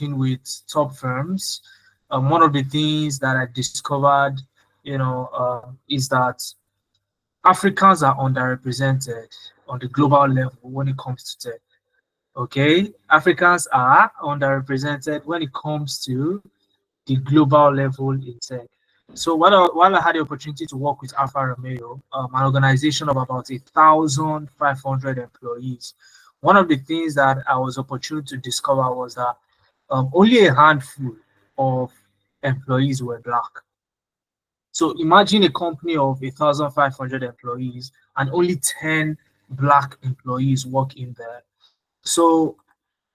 working with top firms, one of the things that I discovered, is that Africans are underrepresented on the global level when it comes to tech. Okay, Africans are underrepresented when it comes to the global level in tech. So while I had the opportunity to work with Alpha Romeo, an organization of about 1,500 employees, one of the things that I was opportune to discover was that only a handful of employees were black. So imagine a company of 1,500 employees and only 10 black employees work in there. So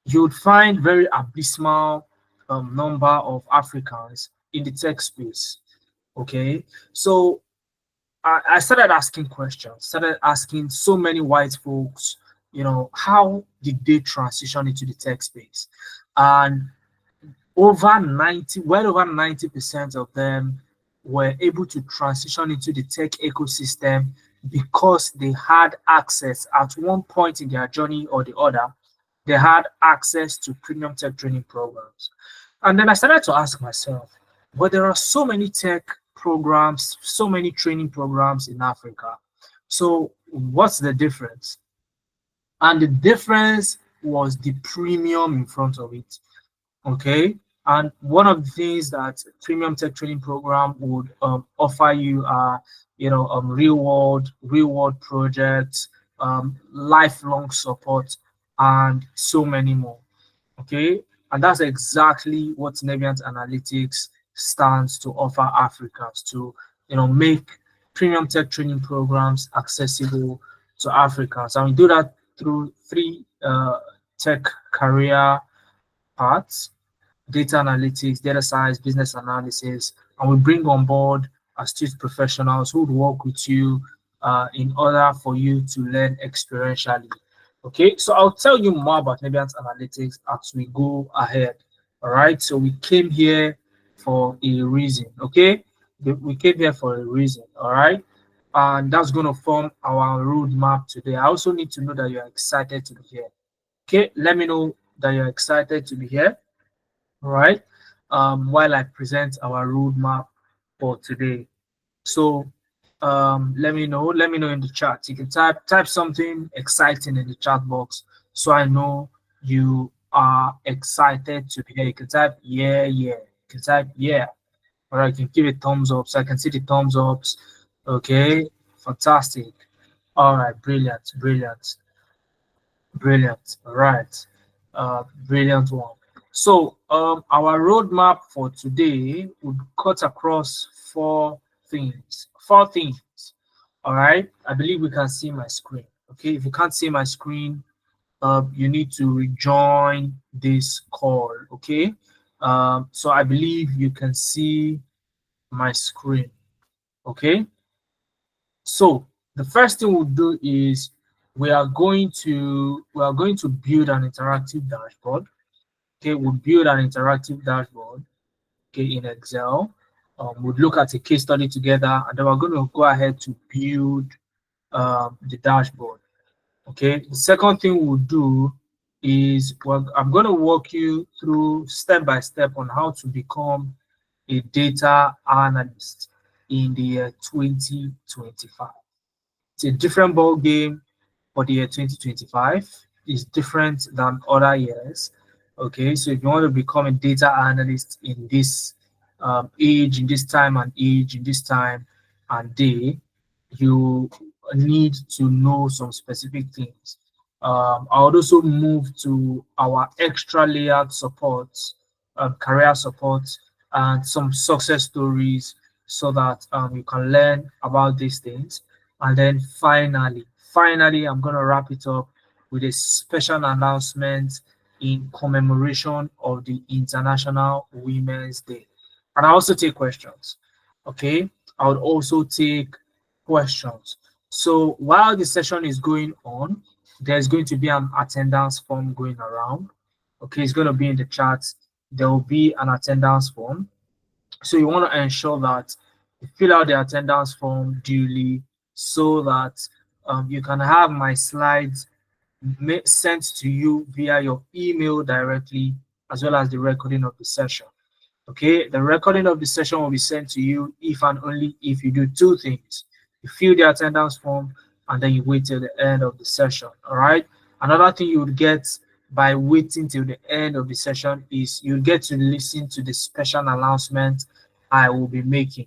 you would find very abysmal number of Africans in the tech space. Okay, so I started asking questions, started asking so many white folks, how did they transition into the tech space? And well over 90% of them were able to transition into the tech ecosystem because they had access at one point in their journey or the other. They had access to premium tech training programs. And then I started to ask myself, but there are so many tech programs, so many training programs in Africa. So what's the difference? And the difference was the premium in front of it. Okay. And one of the things that premium tech training program would offer you are, real world projects, lifelong support, and so many more. Okay. And that's exactly what Neviant Analytics stands to offer Africans to, make premium tech training programs accessible to Africans. And we do that through three tech career paths: data analytics, data science, business analysis, and we bring on board astute professionals who would work with you in order for you to learn experientially. Okay, so I'll tell you more about Nebiant Analytics as we go ahead. All right, so we came here for a reason. Okay, we came here for a reason. All right, and that's going to form our roadmap today. I also need to know that you're excited to be here. Okay, let me know that you're excited to be here. All right, while I present our roadmap for today. So let me know in the chat. You can type something exciting in the chat box so I know you are excited to be here. You can type yeah, yeah. You can type yeah. All right, you can give it thumbs up so I can see the thumbs ups. Okay, fantastic. All right, brilliant, brilliant, brilliant. All right, brilliant one. So our roadmap for today would cut across things. Four things. All right. I believe we can see my screen. Okay. If you can't see my screen, you need to rejoin this call. Okay. So I believe you can see my screen. Okay. So the first thing we'll do is we are going to build an interactive dashboard. Okay, we'll build an interactive dashboard. Okay, in Excel. We'll look at a case study together, and then we're going to go ahead to build the dashboard. Okay, the second thing we'll do is I'm going to walk you through step by step on how to become a data analyst in the year 2025. It's a different ball game for the year 2025. It's different than other years. Okay, so if you want to become a data analyst in this age, in this time and age, in this time and day, you need to know some specific things. I would also move to our extra layered support, career support, and some success stories so that you can learn about these things. And then finally, I'm going to wrap it up with a special announcement in commemoration of the International Women's Day. And I also take questions. Okay, I would also take questions. So while the session is going on, there's going to be an attendance form going around. Okay, it's going to be in the chat. There will be an attendance form. So you want to ensure that you fill out the attendance form duly so that you can have my slides sent to you via your email directly as well as the recording of the session. Okay, the recording of the session will be sent to you if and only if you do two things. You fill the attendance form and then you wait till the end of the session. All right. Another thing you would get by waiting till the end of the session is you get to listen to the special announcement I will be making.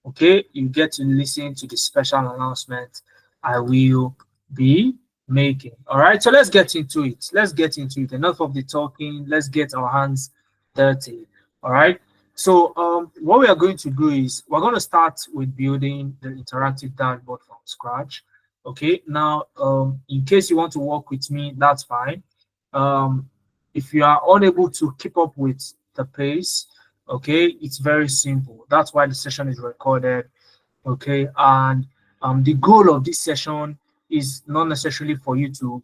Okay, you get to listen to the special announcement I will be making. All right, so let's get into it. Let's get into it. Enough of the talking. Let's get our hands dirty. All right. So what we are going to do is we're going to start with building the interactive dashboard from scratch. Okay. Now, in case you want to work with me, that's fine. If you are unable to keep up with the pace, okay, it's very simple. That's why the session is recorded. Okay, and the goal of this session is not necessarily for you to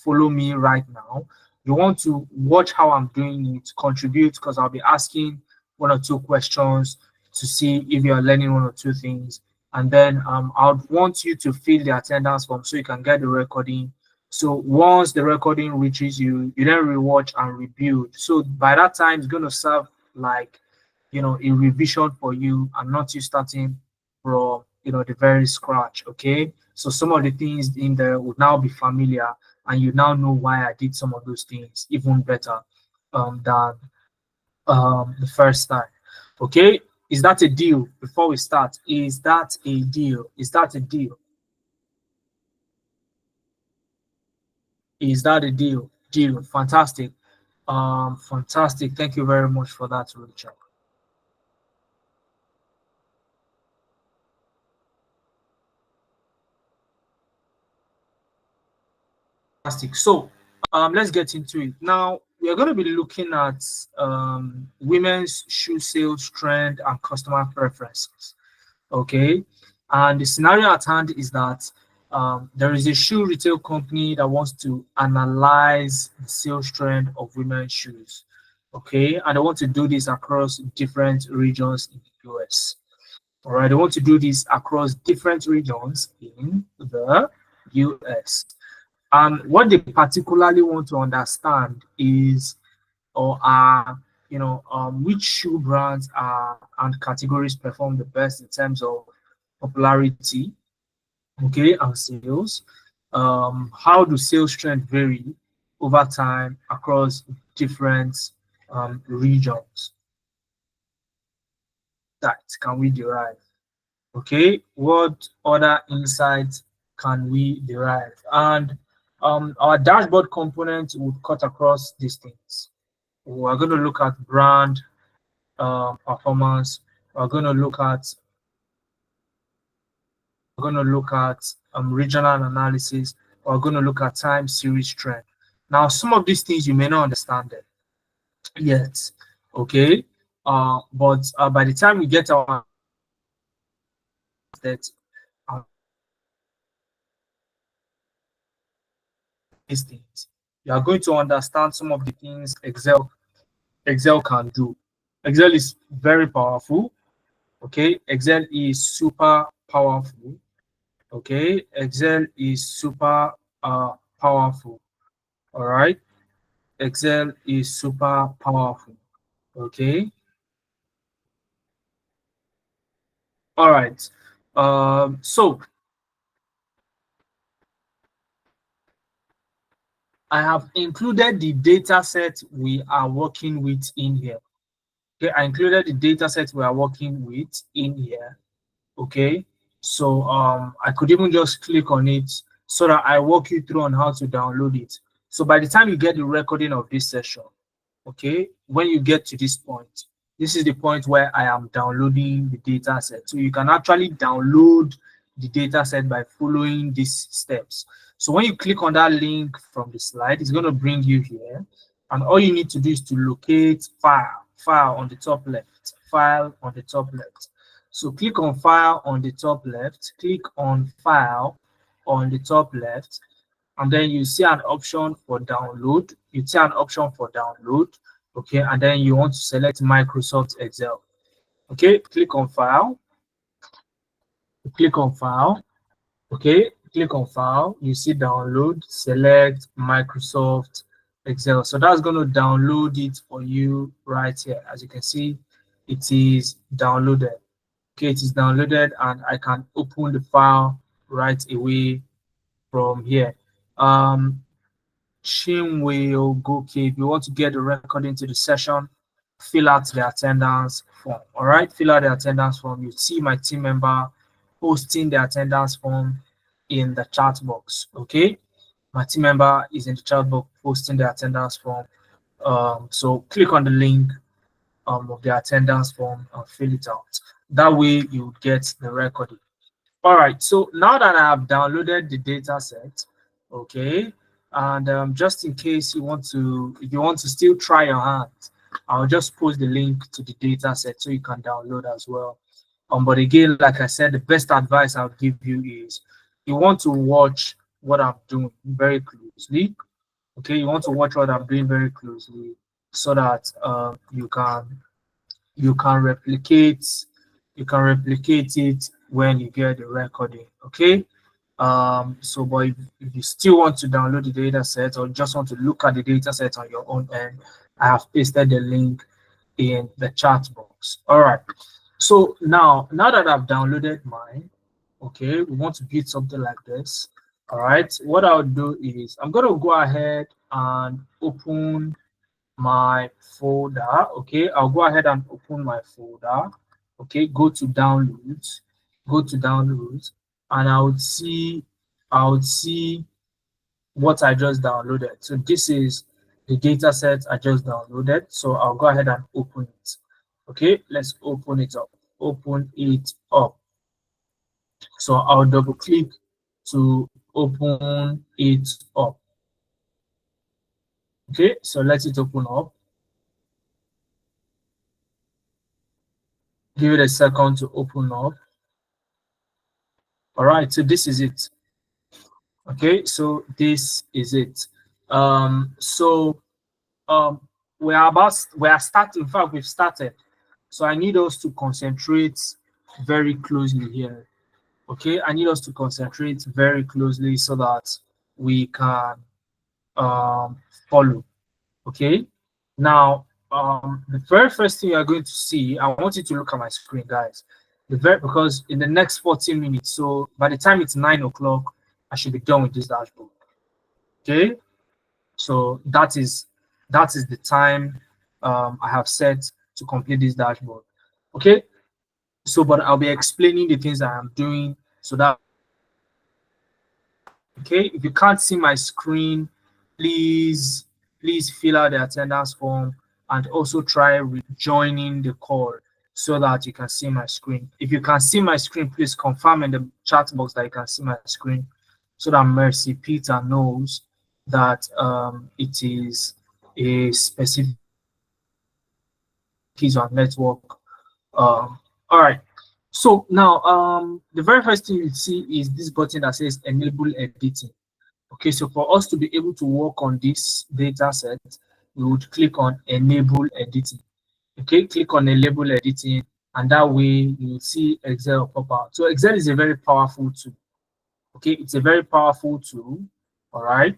follow me right now. You want to watch how I'm doing it, contribute, because I'll be asking one or two questions to see if you're learning one or two things, and then I would want you to fill the attendance form so you can get the recording. So once the recording reaches you, you then rewatch and rebuild. So by that time, it's going to serve like a revision for you and not you starting from the very scratch. Okay, so some of the things in there would now be familiar and you now know why I did some of those things even better than the first time. Okay, is that a deal? Before we start, is that a deal? Is that a deal? Is that a deal? Deal. Fantastic. Fantastic. Thank you very much for that, Richard. Fantastic. So let's get into it. Now, we are going to be looking at women's shoe sales trend and customer preferences. Okay. And the scenario at hand is that there is a shoe retail company that wants to analyze the sales trend of women's shoes. Okay. And they want to do this across different regions in the US. All right. They want to do this across different regions in the US. And what they particularly want to understand is, or are, which shoe brands are and categories perform the best in terms of popularity, okay, and sales. How do sales trend vary over time across different regions? That can we derive? Okay, what other insights can we derive? And our dashboard component would cut across these things. We're going to look at brand performance. We're going to look at regional analysis. We're going to look at time series trend. Now, some of these things you may not understand it yet. Okay, but by the time we get our that these things, you are going to understand some of the things Excel can do. Excel is very powerful. Okay, Excel is super powerful. Okay, Excel is super powerful. All right, Excel is super powerful. Okay, all right. So I have included the data set we are working with in here. Okay, I included the data set we are working with in here. Okay, so I could even just click on it so that I walk you through on how to download it. So by the time you get the recording of this session, okay, when you get to this point, this is the point where I am downloading the data set. So you can actually download the data set by following these steps. So when you click on that link from the slide, it's going to bring you here. And all you need to do is to locate file on the top left, file on the top left. So click on file on the top left, click on file on the top left, and then you see an option for download. You see an option for download, okay, and then you want to select Microsoft Excel. Okay, click on file, click on file, okay, click on file, you see download, select Microsoft Excel. So that's going to download it for you right here. As you can see, it is downloaded. Okay, it is downloaded and I can open the file right away from here. Chinwe Ogoke, if you want to get the record into the session, fill out the attendance form. All right, fill out the attendance form. You see my team member posting the attendance form in the chat box. Okay, my team member is in the chat box posting the attendance form. So click on the link of the attendance form and fill it out. That way you get the recording. All right, so now that I have downloaded the data set, okay, and just in case you want to, if you want to still try your hand, I'll just post the link to the data set so you can download as well. But again, like I said, the best advice I'll give you is you want to watch what I'm doing very closely. Okay, you want to watch what I'm doing very closely so that you can replicate it when you get the recording. Okay, so but if you still want to download the data set or just want to look at the data set on your own end, I have pasted the link in the chat box. All right, so now that I've downloaded mine, okay, we want to build something like this. All right, what I'll do is I'm going to go ahead and open my folder. Okay, I'll go ahead and open my folder. Okay, go to downloads, and I would see what I just downloaded. So this is the data set I just downloaded. So I'll go ahead and open it. Okay, let's open it up. Open it up. So I'll double click to open it up. Okay, so let it open up. Give it a second to open up. All right, so this is it. Okay, so this is it. We are starting. In fact, we've started. So I need us to concentrate very closely here. Okay, I need us to concentrate very closely so that we can follow. Okay, now the very first thing you are going to see, I want you to look at my screen, guys. Because in the next 40 minutes, so by the time it's 9 o'clock, I should be done with this dashboard. Okay, so that is the time I have set to complete this dashboard. Okay, so but I'll be explaining the things that I'm doing so that, okay, if you can't see my screen, please fill out the attendance form and also try rejoining the call so that you can see my screen. If you can see my screen, please confirm in the chat box that you can see my screen so that Mercy Peter knows that it is a specific keys on network. All right. So now the very first thing you see is this button that says enable editing. Okay, so for us to be able to work on this data set, we would click on enable editing. Okay, click on enable editing, and that way you will see Excel pop out. So Excel is a very powerful tool. Okay, it's a very powerful tool. All right,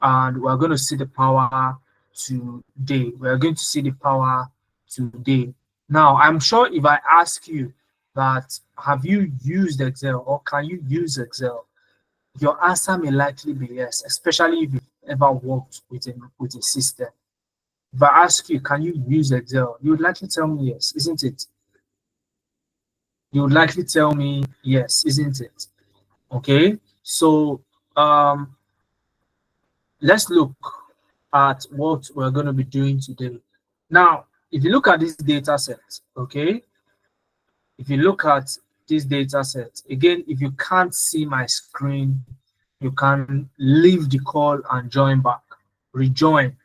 and we're going to see the power today. We're going to see the power today. Now, I'm sure if I ask you that, have you used Excel or can you use Excel? Your answer may likely be yes, especially if you've ever worked with a system. If I ask you, can you use Excel? You would likely tell me yes, isn't it? You would likely tell me yes, isn't it? Okay, so let's look at what we're going to be doing today. Now, if you look at this data set, okay, if you look at this data set, again, if you can't see my screen, you can leave the call and join back, rejoin.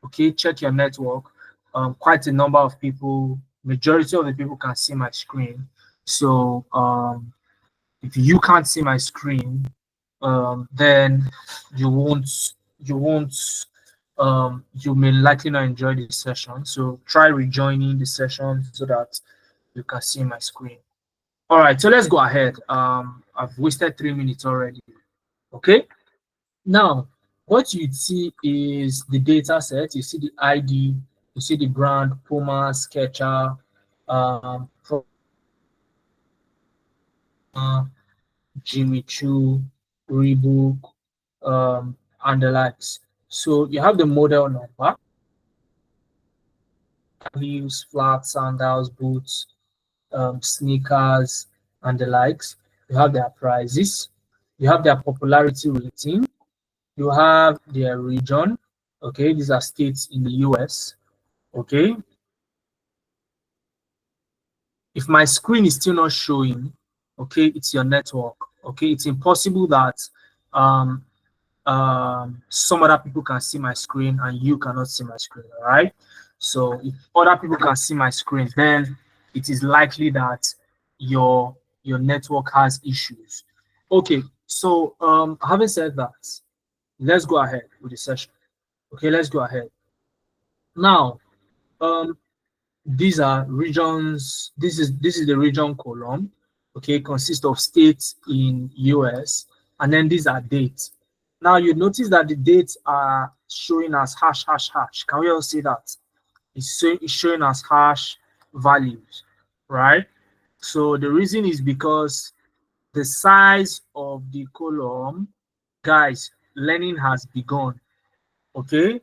Okay, check your network. Quite a number of people, majority of the people can see my screen. So if you can't see my screen, then you may likely not enjoy the session. So try rejoining the session so that you can see my screen. All right, so let's go ahead. I've wasted 3 minutes already. Okay, now what you see is the data set. You see the ID, you see the brand, Puma, Skechers, Puma, Jimmy Choo, Reebok, and the likes. So you have the model number, heels, flats, sandals, boots, sneakers, and the likes. You have their prices. You have their popularity rating. You have their region. Okay, these are states in the US. Okay, if my screen is still not showing, okay, it's your network. Okay, it's impossible that um some other people can see my screen and you cannot see my screen. All right, so if other people can see my screen, then it is likely that your your network has issues. Okay, so having said that, let's go ahead with the session. Okay, let's go ahead now. um these are regions. This is the region column. Okay, consists of states in US, and then these are dates. Now you notice that the dates are showing as hash hash hash. Can we all see that? It's showing as hash values, right? So the reason is because the size of the column, guys, learning has begun. Okay,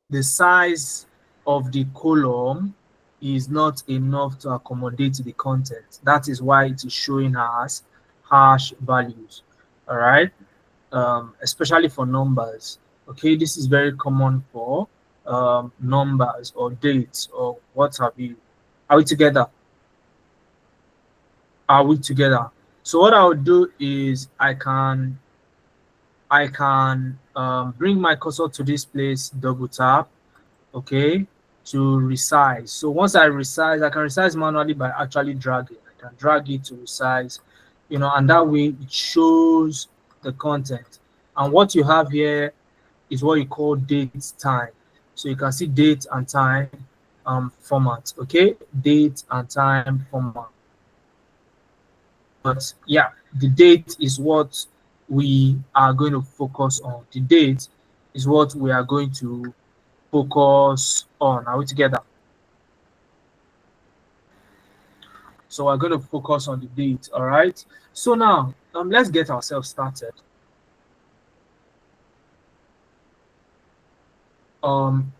the size of the column is not enough to accommodate the content. That is why it is showing us hash values. All right, especially for numbers. Okay, this is very common for numbers or dates or what have you. Are we together? Are we together? So what I'll do is I can bring my cursor to this place, double tap, okay, to resize. So once I resize, I can resize manually by actually dragging. I can drag it to resize, and that way it shows the content. And what you have here is what you call date time. So you can see date and time format, okay, date and time format. But yeah, the date is what we are going to focus on. The date is what we are going to focus on. Are we together? So we're going to focus on the date. All right. So now let's get ourselves started. Um,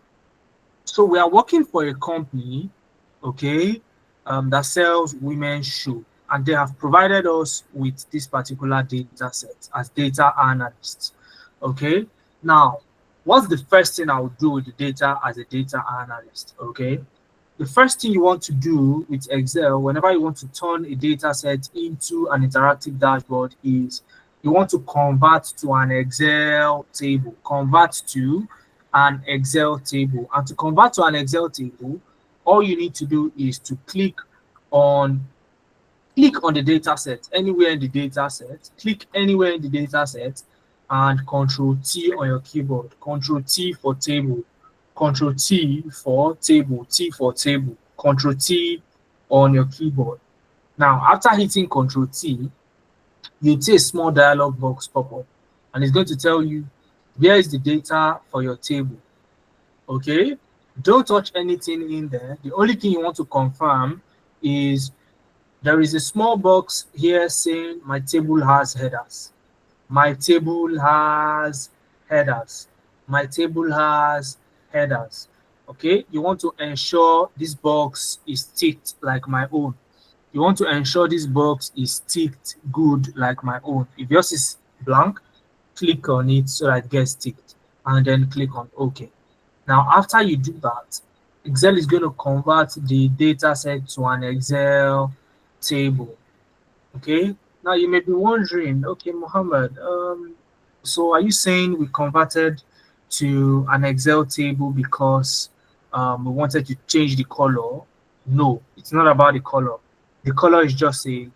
so we are working for a company, okay, that sells women's shoe, and they have provided us with this particular data set as data analysts. Okay. Now, what's the first thing I would do with the data as a data analyst? Okay, the first thing you want to do with Excel whenever you want to turn a data set into an interactive dashboard is you want to convert to an Excel table. Convert to an Excel table. And to convert to an Excel table, all you need to do is to on click on the data set anywhere in the data set, click anywhere in the data set, and Control T on your keyboard. Control T for table, Control T for table, T for table, Control T on your keyboard. Now, after hitting Control T, you see a small dialog box pop up, and it's going to tell you where is the data for your table. Okay, don't touch anything in there. The only thing you want to confirm is there is a small box here saying my table has headers. My table has headers. My table has headers. Okay, you want to ensure this box is ticked like my own. You want to ensure this box is ticked good like my own. If yours is blank, click on it so that it gets ticked and then click on OK. Now, after you do that, Excel is going to convert the data set to an Excel table. Okay, now you may be wondering, okay, Mohammed, so are you saying we converted to an Excel table because we wanted to change the color? No, it's not about the color. The color is just a,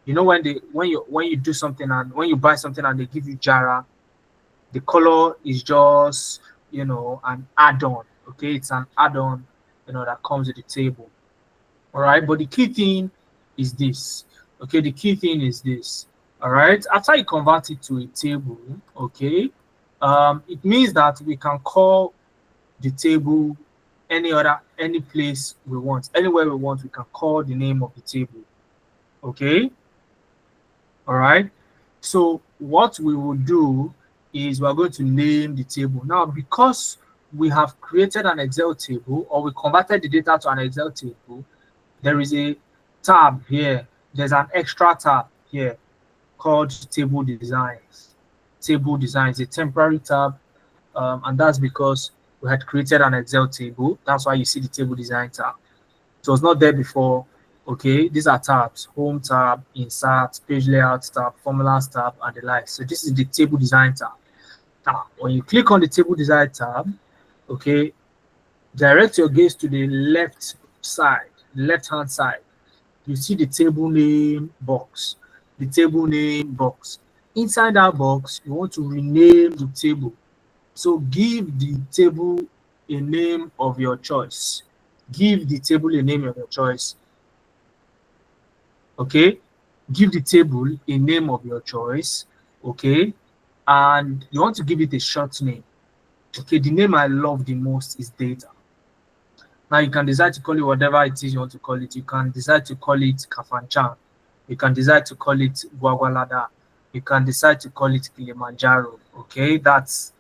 when you do something and when you buy something and they give you Jara, the color is just an add-on. Okay, it's an add-on that comes with the table. All right, but the key thing is this. Okay, the key thing is this. All right. After you convert it to a table, okay, it means that we can call the table any place we want, anywhere we want. We can call the name of the table. Okay. All right. So what we will do is we're going to name the table. Now, because we have created an Excel table or we converted the data to an Excel table, there is a tab here. There's an extra tab here called table designs. Table designs, a temporary tab, and that's because we had created an Excel table. That's why you see the table design tab. So it's not there before. Okay, these are tabs: home tab, insert, page layout tab, formulas tab, and the like. So this is the table design tab. Now, when you click on the table design tab, okay, direct your gaze to the left side, left hand side. You see the table name box. The table name box. Inside that box, you want to rename the table. So give the table a name of your choice. Give the table a name of your choice. Okay, give the table a name of your choice. Okay, and you want to give it a short name. Okay, the name I love the most is data. Now you can decide to call it whatever it is you want to call it. You can decide to call it Kafanchan. You can decide to call it Gwagwalada. You can decide to call it Kilimanjaro. Okay, that's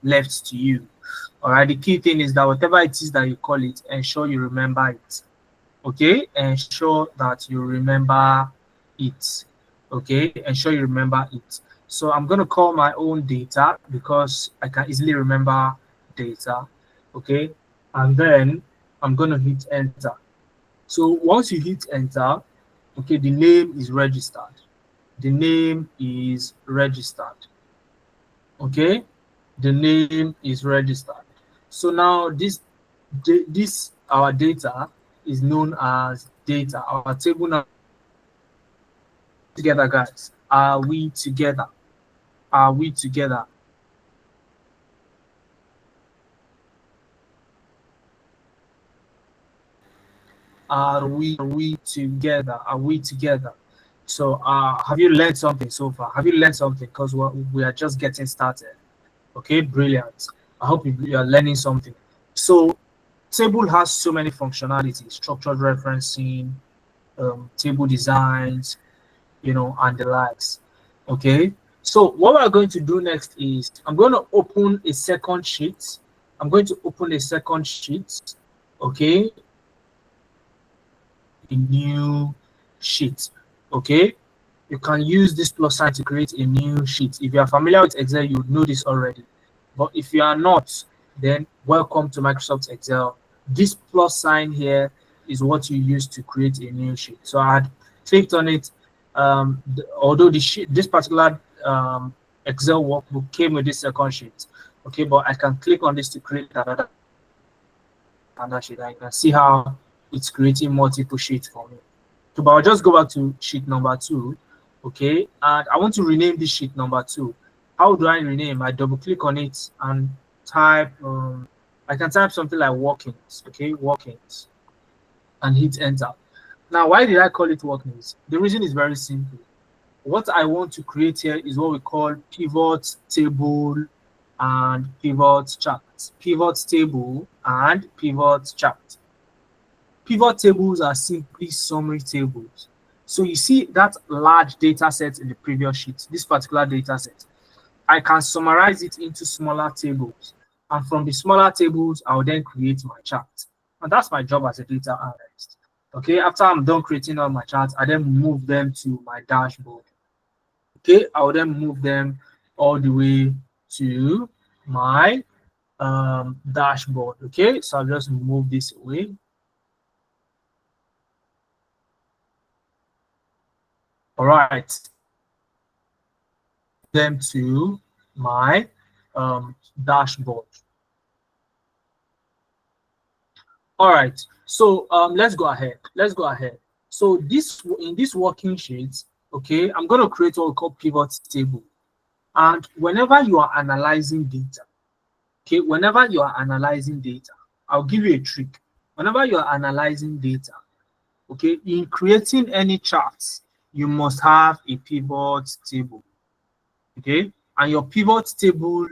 left to you. All right, the key thing is that whatever it is that you call it, ensure you remember it. Okay, ensure that you remember it. Okay, ensure you remember it. So I'm going to call my own data because I can easily remember data. Okay, and then I'm going to hit enter. So once you hit enter, okay, the name is registered. The name is registered. Okay, the name is registered. So now this our data is known as data. Our table now together, guys. Are we together? Are we together? Are we together? Are we together? So have you learned something so far? Have you learned something? Because we are just getting started. Okay, brilliant. I hope you are learning something. So table has so many functionalities: structured referencing, table designs, and the likes. Okay, so what we're going to do next is I'm going to open a second sheet. I'm going to open a second sheet. Okay, a new sheet. Okay, you can use this plus sign to create a new sheet. If you are familiar with Excel, you know this already. But if you are not, then welcome to Microsoft Excel. This plus sign here is what you use to create a new sheet. So I had clicked on it. Although this particular Excel workbook came with this second sheet, okay, but I can click on this to create another sheet. I can see how it's creating multiple sheets for me. So, but I'll just go back to sheet number 2, okay, and I want to rename this sheet number 2. How do I rename? I double click on it and type. I can type something like workings, okay, workings, and hit enter. Now, why did I call it workings? The reason is very simple. What I want to create here is what we call pivot table and pivot chart. Pivot table and pivot chart. Pivot tables are simply summary tables. So you see that large data set in the previous sheet, this particular data set. I can summarize it into smaller tables. And from the smaller tables, I will then create my chart. And that's my job as a data analyst. Okay, after I'm done creating all my charts, I then move them to my dashboard. Okay, I will then move them all the way to my dashboard. Okay, so I'll just move this away. All right, them to my dashboard. All right, so let's go ahead. So in this working sheet, okay, I'm going to create what we call pivot table. And whenever you are analyzing data, okay, I'll give you a trick. Whenever you are analyzing data, okay, in creating any charts, you must have a pivot table. Okay, and your pivot table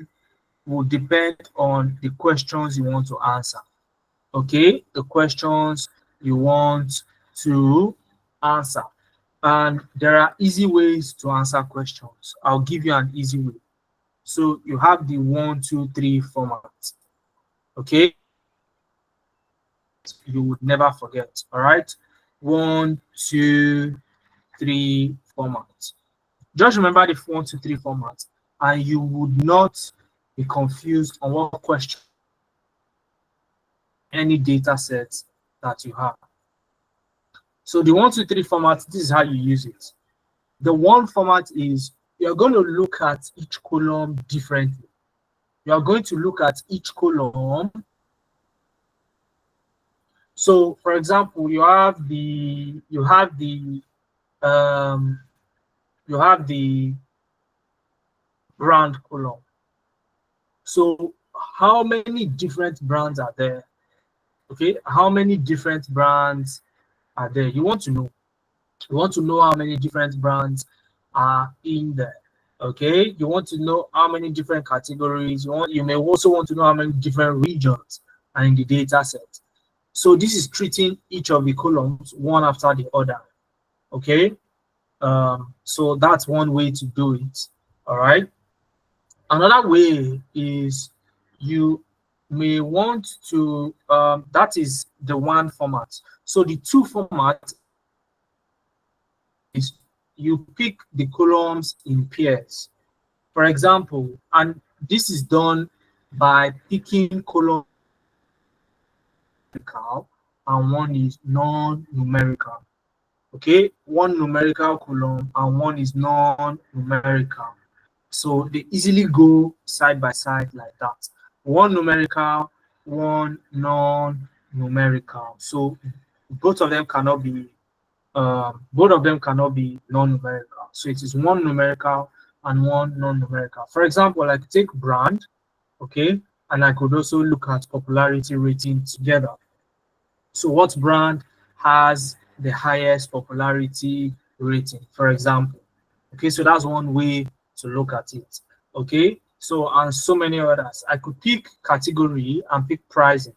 will depend on the questions you want to answer. Okay, the questions you want to answer. And there are easy ways to answer questions. I'll give you an easy way. So you have the 1, 2, 3 format. Okay, you would never forget. All right, 1, 2, 3 format. Just remember the 1, 2, 3 format, and you would not be confused on what question any data set that you have. So the 1, 2, 3 format, this is how you use it. The 1 format is you're going to look at each column differently. You are going to look at each column. So, for example, you have the brand column. So, how many different brands are there? Okay, how many different brands are there? You want to know. You want to know how many different brands are in there. Okay, you want to know how many different categories. You may also want to know how many different regions are in the data set. So this is treating each of the columns one after the other. Okay, so that's one way to do it. All right. Another way is you may want to that is the 1 format. So the 2 format is you pick the columns in pairs. For example, and this is done by picking column numerical and one is non-numerical. Okay, one numerical column and one is non-numerical. So they easily go side by side like that. One numerical, one non-numerical. So both of them cannot be non-numerical. So it is one numerical and one non-numerical. For example, I could take brand, okay, and I could also look at popularity rating together. So what brand has the highest popularity rating, for example? Okay, so that's one way to look at it. Okay, so and so many others. I could pick category and pick pricing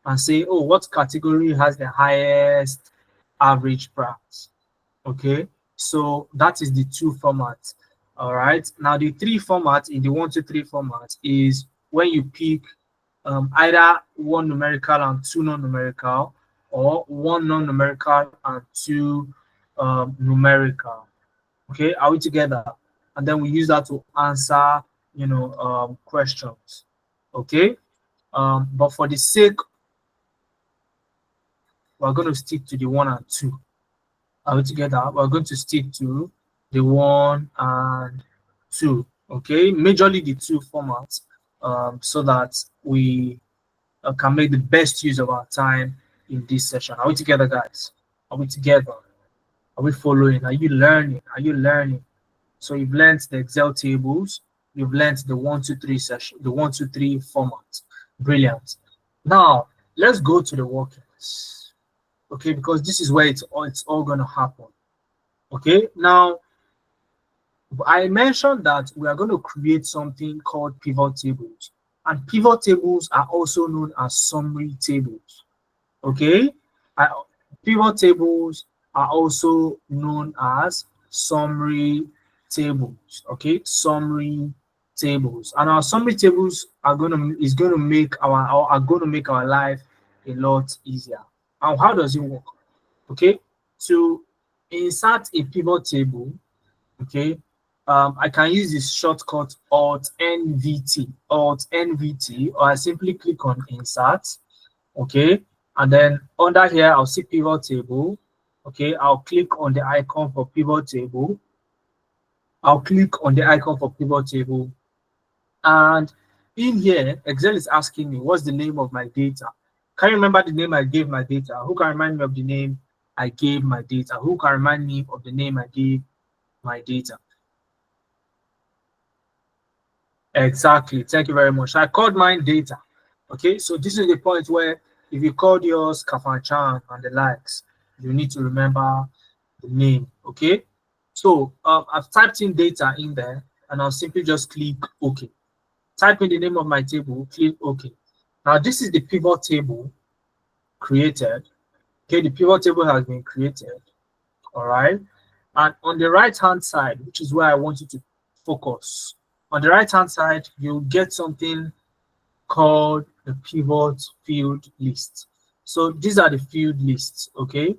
and say, oh, what category has the highest average price? Okay, so that is the 2 format. All right, now the 3 format in the 1, 2, 3 format is when you pick either 1 numerical and 2 non-numerical, or 1 non-numerical and 2 numerical. Okay, are we together? And then we use that to answer, questions. Okay, but for the sake, we're going to stick to the 1 and 2. Are we together? We're going to stick to the 1 and 2. Okay, majorly the 2 formats, so that we can make the best use of our time in this session. Are we together, guys? Are we together? Are we following? Are you learning? Are you learning? So you've learned the Excel tables, you've learned the 1, 2, 3 session, the 1, 2, 3 format. Brilliant. Now let's go to the workings. Okay, because this is where it's all going to happen. Okay, now I mentioned that we are going to create something called pivot tables, and pivot tables are also known as summary tables. Okay, pivot tables are also known as summary tables. Okay, summary tables, and our summary tables are going to make our life a lot easier. And how does it work? Okay, to insert a pivot table, okay, I can use this shortcut Alt NVT, or I simply click on Insert. Okay, and then under here I'll see pivot table. Okay, I'll click on the icon for pivot table. And in here, Excel is asking me what's the name of my data. Can you remember the name I gave my data? Who can remind me of the name I gave my data? Who can remind me of the name I gave my data? Exactly. Thank you very much. I called mine data. Okay, so this is the point where if you called yours Kafanchan and the likes, you need to remember the name. Okay, So I've typed in data in there, and I'll simply just click OK. Type in the name of my table, click OK. Now this is the pivot table created. Okay, the pivot table has been created. All right. And on the right hand side, which is where I want you to focus, on the right hand side, you'll get something called the pivot field list. So these are the field lists. Okay.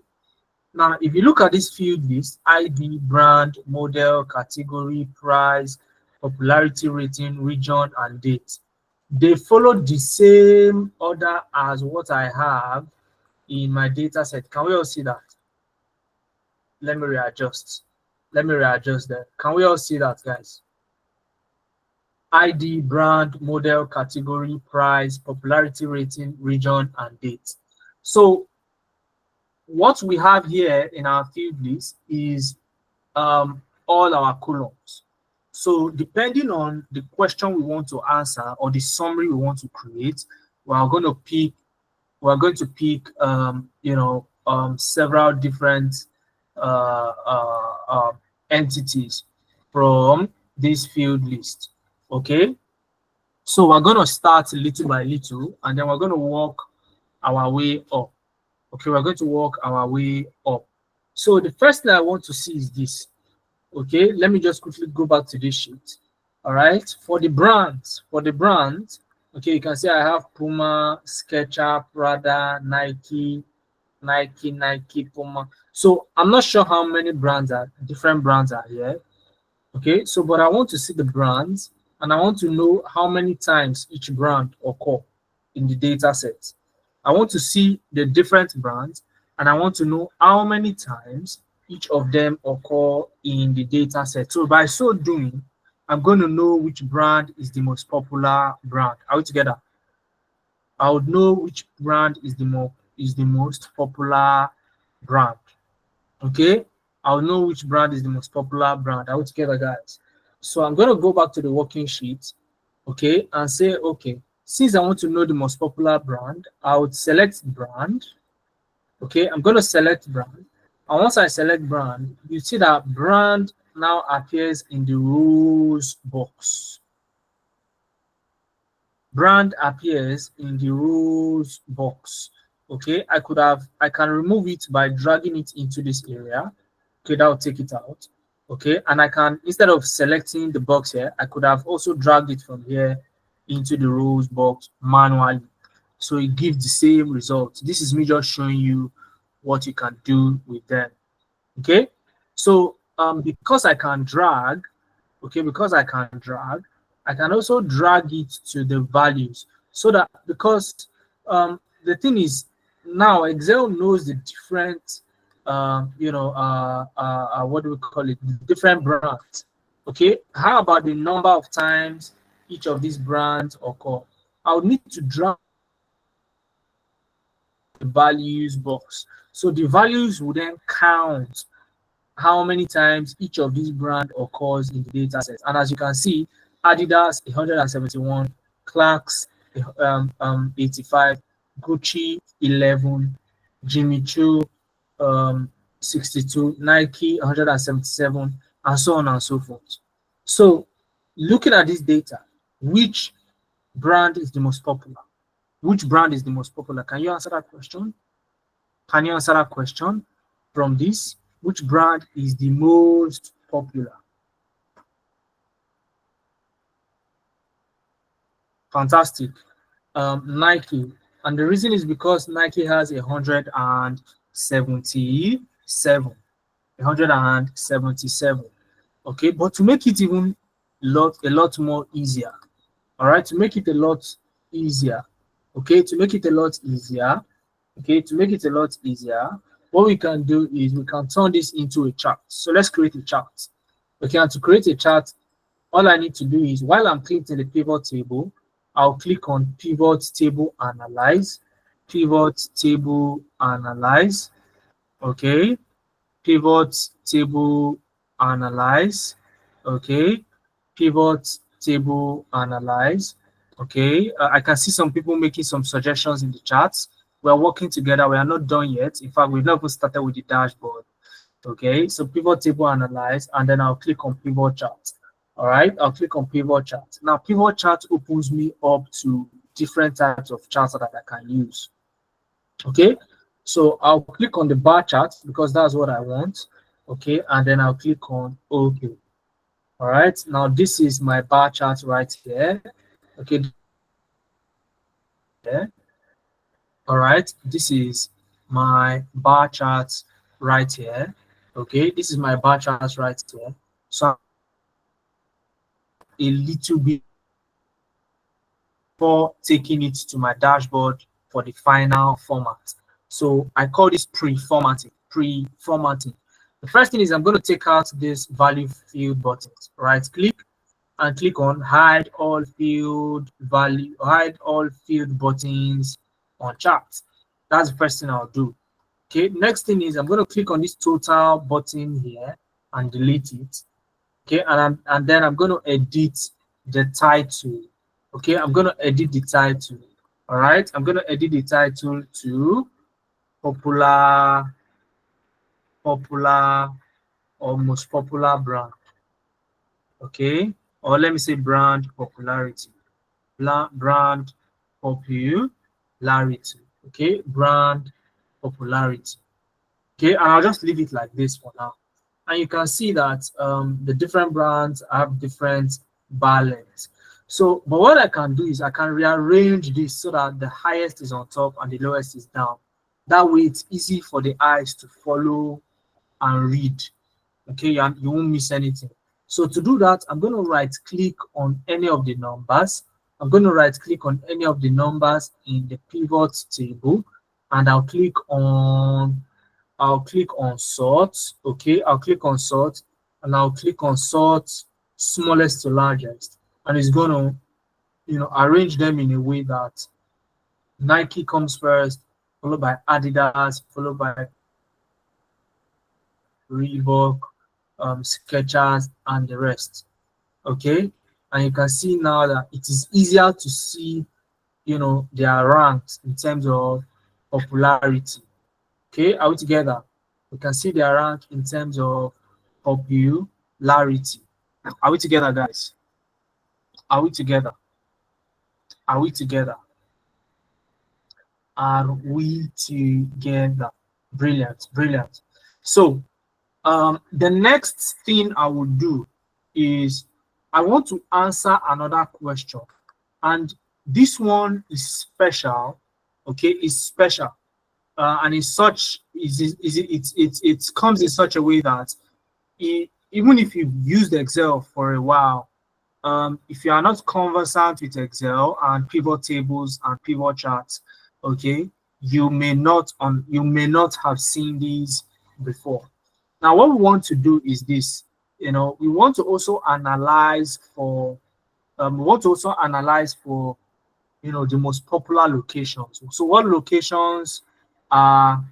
Now, if you look at this field list, ID, brand, model, category, price, popularity rating, region, and date, they follow the same order as what I have in my data set. Can we all see that? Let me readjust. Let me readjust that. Can we all see that, guys? ID, brand, model, category, price, popularity rating, region, and date. So what we have here in our field list is all our columns. So depending on the question we want to answer or the summary we want to create, we're going to pick several different entities from this field list. Okay, so we're going to start little by little, and then we're going to work our way up. Okay, we're going to work our way up. So the first thing I want to see is this. Okay, let me just quickly go back to this sheet. All right, for the brand, okay, you can see I have Puma, Skechers, Prada, Nike, Puma. So I'm not sure how many different brands are here. Okay, so but I want to see the brands, and I want to know how many times each brand occur in the data set. I want to see the different brands, and I want to know how many times each of them occur in the data set. So by so doing, I'm going to know which brand is the most popular brand. Are we together? I would know which brand is the most popular brand. Okay, I'll know which brand is the most popular brand. Are we together, guys? So I'm going to go back to the working sheet, okay, and say, okay, since I want to know the most popular brand, I would select brand. Okay, I'm going to select brand. And once I select brand, you see that brand now appears in the rows box. Brand appears in the rows box. Okay, I can remove it by dragging it into this area. Okay, that will take it out. Okay, and I can, instead of selecting the box here, I could have also dragged it from here into the rows box manually. So it gives the same result. This is me just showing you what you can do with them. Okay, so because I can drag, I can also drag it to the values, so that, because the thing is, now Excel knows the different what do we call it, different brands. Okay, how about the number of times each of these brands occur? I would need to drag the values box, so the values will then count how many times each of these brand occurs in the data set. And as you can see, Adidas 171, Clarks 85, Gucci 11, Jimmy Choo 62, Nike 177, and so on and so forth. So looking at this data, which brand is the most popular? Which brand is the most popular? Can you answer that question? Can you answer that question from this? Which brand is the most popular? Fantastic. Nike. And the reason is because Nike has 177. 177. Okay, but to make it even a lot more easier, all right, to make it a lot easier, okay, to make it a lot easier, what we can do is we can turn this into a chart. So let's create a chart. Okay, and to create a chart, all I need to do is, while I'm clicking the pivot table, I'll click on pivot table analyze, pivot table analyze. Okay, pivot table analyze. Okay, pivot table analyze. Okay, I can see some people making some suggestions in the charts. We're working together. We are not done yet. In fact, we've not even started with the dashboard. Okay, so pivot table analyze, and then I'll click on pivot chart. All right, I'll click on pivot chart. Now, pivot chart opens me up to different types of charts that I can use. Okay, so I'll click on the bar chart because that's what I want. Okay, and then I'll click on OK. All right, now this is my bar chart right here. Okay, there. All right, this is my bar chart right here. Okay, this is my bar chart right here. So a little bit before taking it to my dashboard for the final format. So I call this pre-formatting. Pre-formatting. The first thing is I'm going to take out this value field buttons. Right click and click on hide all field value, hide all field buttons on charts. That's the first thing I'll do. Okay, next thing is I'm going to click on this total button here and delete it. Okay, and then I'm going to edit the title. Okay, I'm going to edit the title. All right, I'm going to edit the title to popular or most popular brand. Okay, or let me say brand popularity. Brand popularity. Okay, brand popularity. Okay, and I'll just leave it like this for now. And you can see that the different brands have different bar lengths. So, but what I can do is I can rearrange this so that the highest is on top and the lowest is down. That way it's easy for the eyes to follow and read. Okay, and you won't miss anything. So to do that, I'm going to right click on any of the numbers. I'm going to right click on any of the numbers in the pivot table, and I'll click on sort. Okay, I'll click on sort, and I'll click on sort smallest to largest, and it's going to arrange them in a way that Nike comes first, followed by Adidas, followed by Reebok, Skechers, and the rest. Okay, and you can see now that it is easier to see, their ranks in terms of popularity. Okay, are we together? We can see their rank in terms of popularity. Are we together, guys? Are we together? Are we together? Are we together? Brilliant, brilliant. So the next thing I will do is I want to answer another question, and this one is special. Okay, it's special, and it's such it comes in such a way that even if you've used Excel for a while, if you are not conversant with Excel and pivot tables and pivot charts, okay, you may not have seen these before. Now, what we want to do is this. We want to also analyze for the most popular locations. So what locations are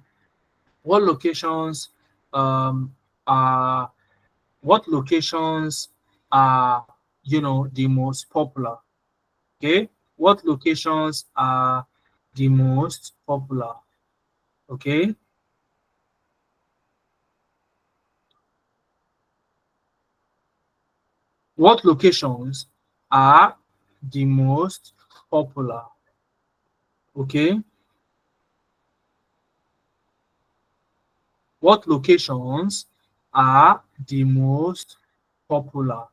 the most popular? Okay, what locations are the most popular? Okay, what locations are the most popular? Okay, what locations are the most popular?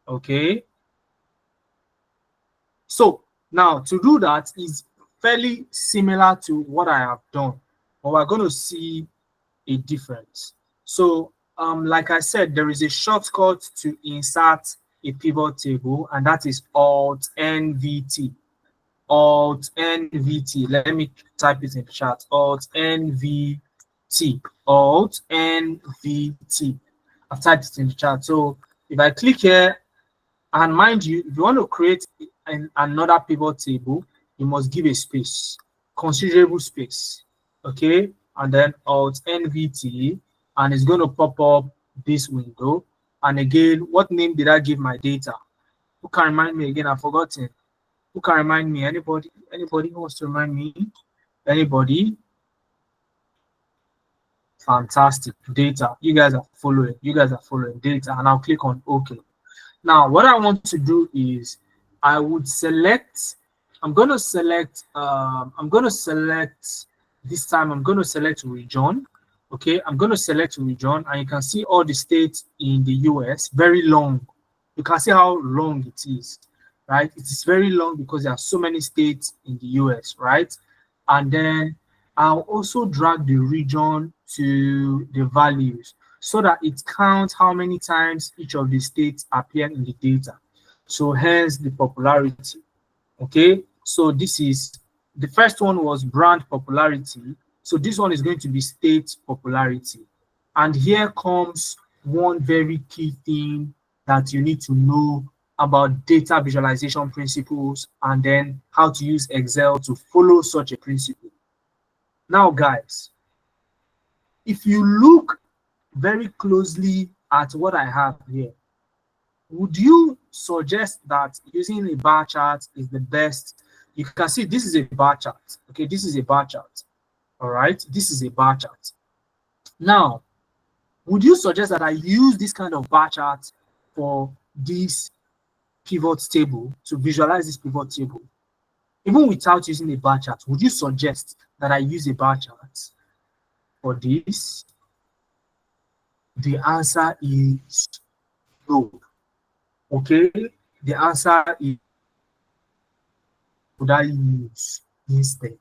Okay, so now to do that is fairly similar to what I have done, but we're going to see a difference. So like I said, there is a shortcut to insert a pivot table, and that is Alt NVT. Alt NVT. Let me type it in the chat. Alt NVT. Alt NVT. I've typed it in the chat. So if I click here, and mind you, if you want to create another pivot table, you must give a space, considerable space. Okay, and then Alt NVT, and it's going to pop up this window. And again, what name did I give my data? Who can remind me again? I've forgotten. Who can remind me? Anybody? Anybody who wants to remind me? Anybody? Fantastic. Data. You guys are following. You guys are following data. And I'll click on OK. Now, what I want to do is I would select, I'm going to select this time, I'm going to select region. Okay, I'm going to select region, and you can see all the states in the US, very long. You can see how long it is, right? It is very long because there are so many states in the US, right? And then I'll also drag the region to the values so that it counts how many times each of the states appear in the data. So hence the popularity. Okay, so this is the first one was brand popularity. So this one is going to be state popularity. And here comes one very key thing that you need to know about data visualization principles and then how to use Excel to follow such a principle. Now, guys, if you look very closely at what I have here, would you suggest that using a bar chart is the best? You can see this is a bar chart. Okay, this is a bar chart. All right, this is a bar chart. Now, would you suggest that I use this kind of bar chart for this pivot table, to visualize this pivot table? Even without using a bar chart, would you suggest that I use a bar chart for this? The answer is no. Okay, the answer is would I use instead?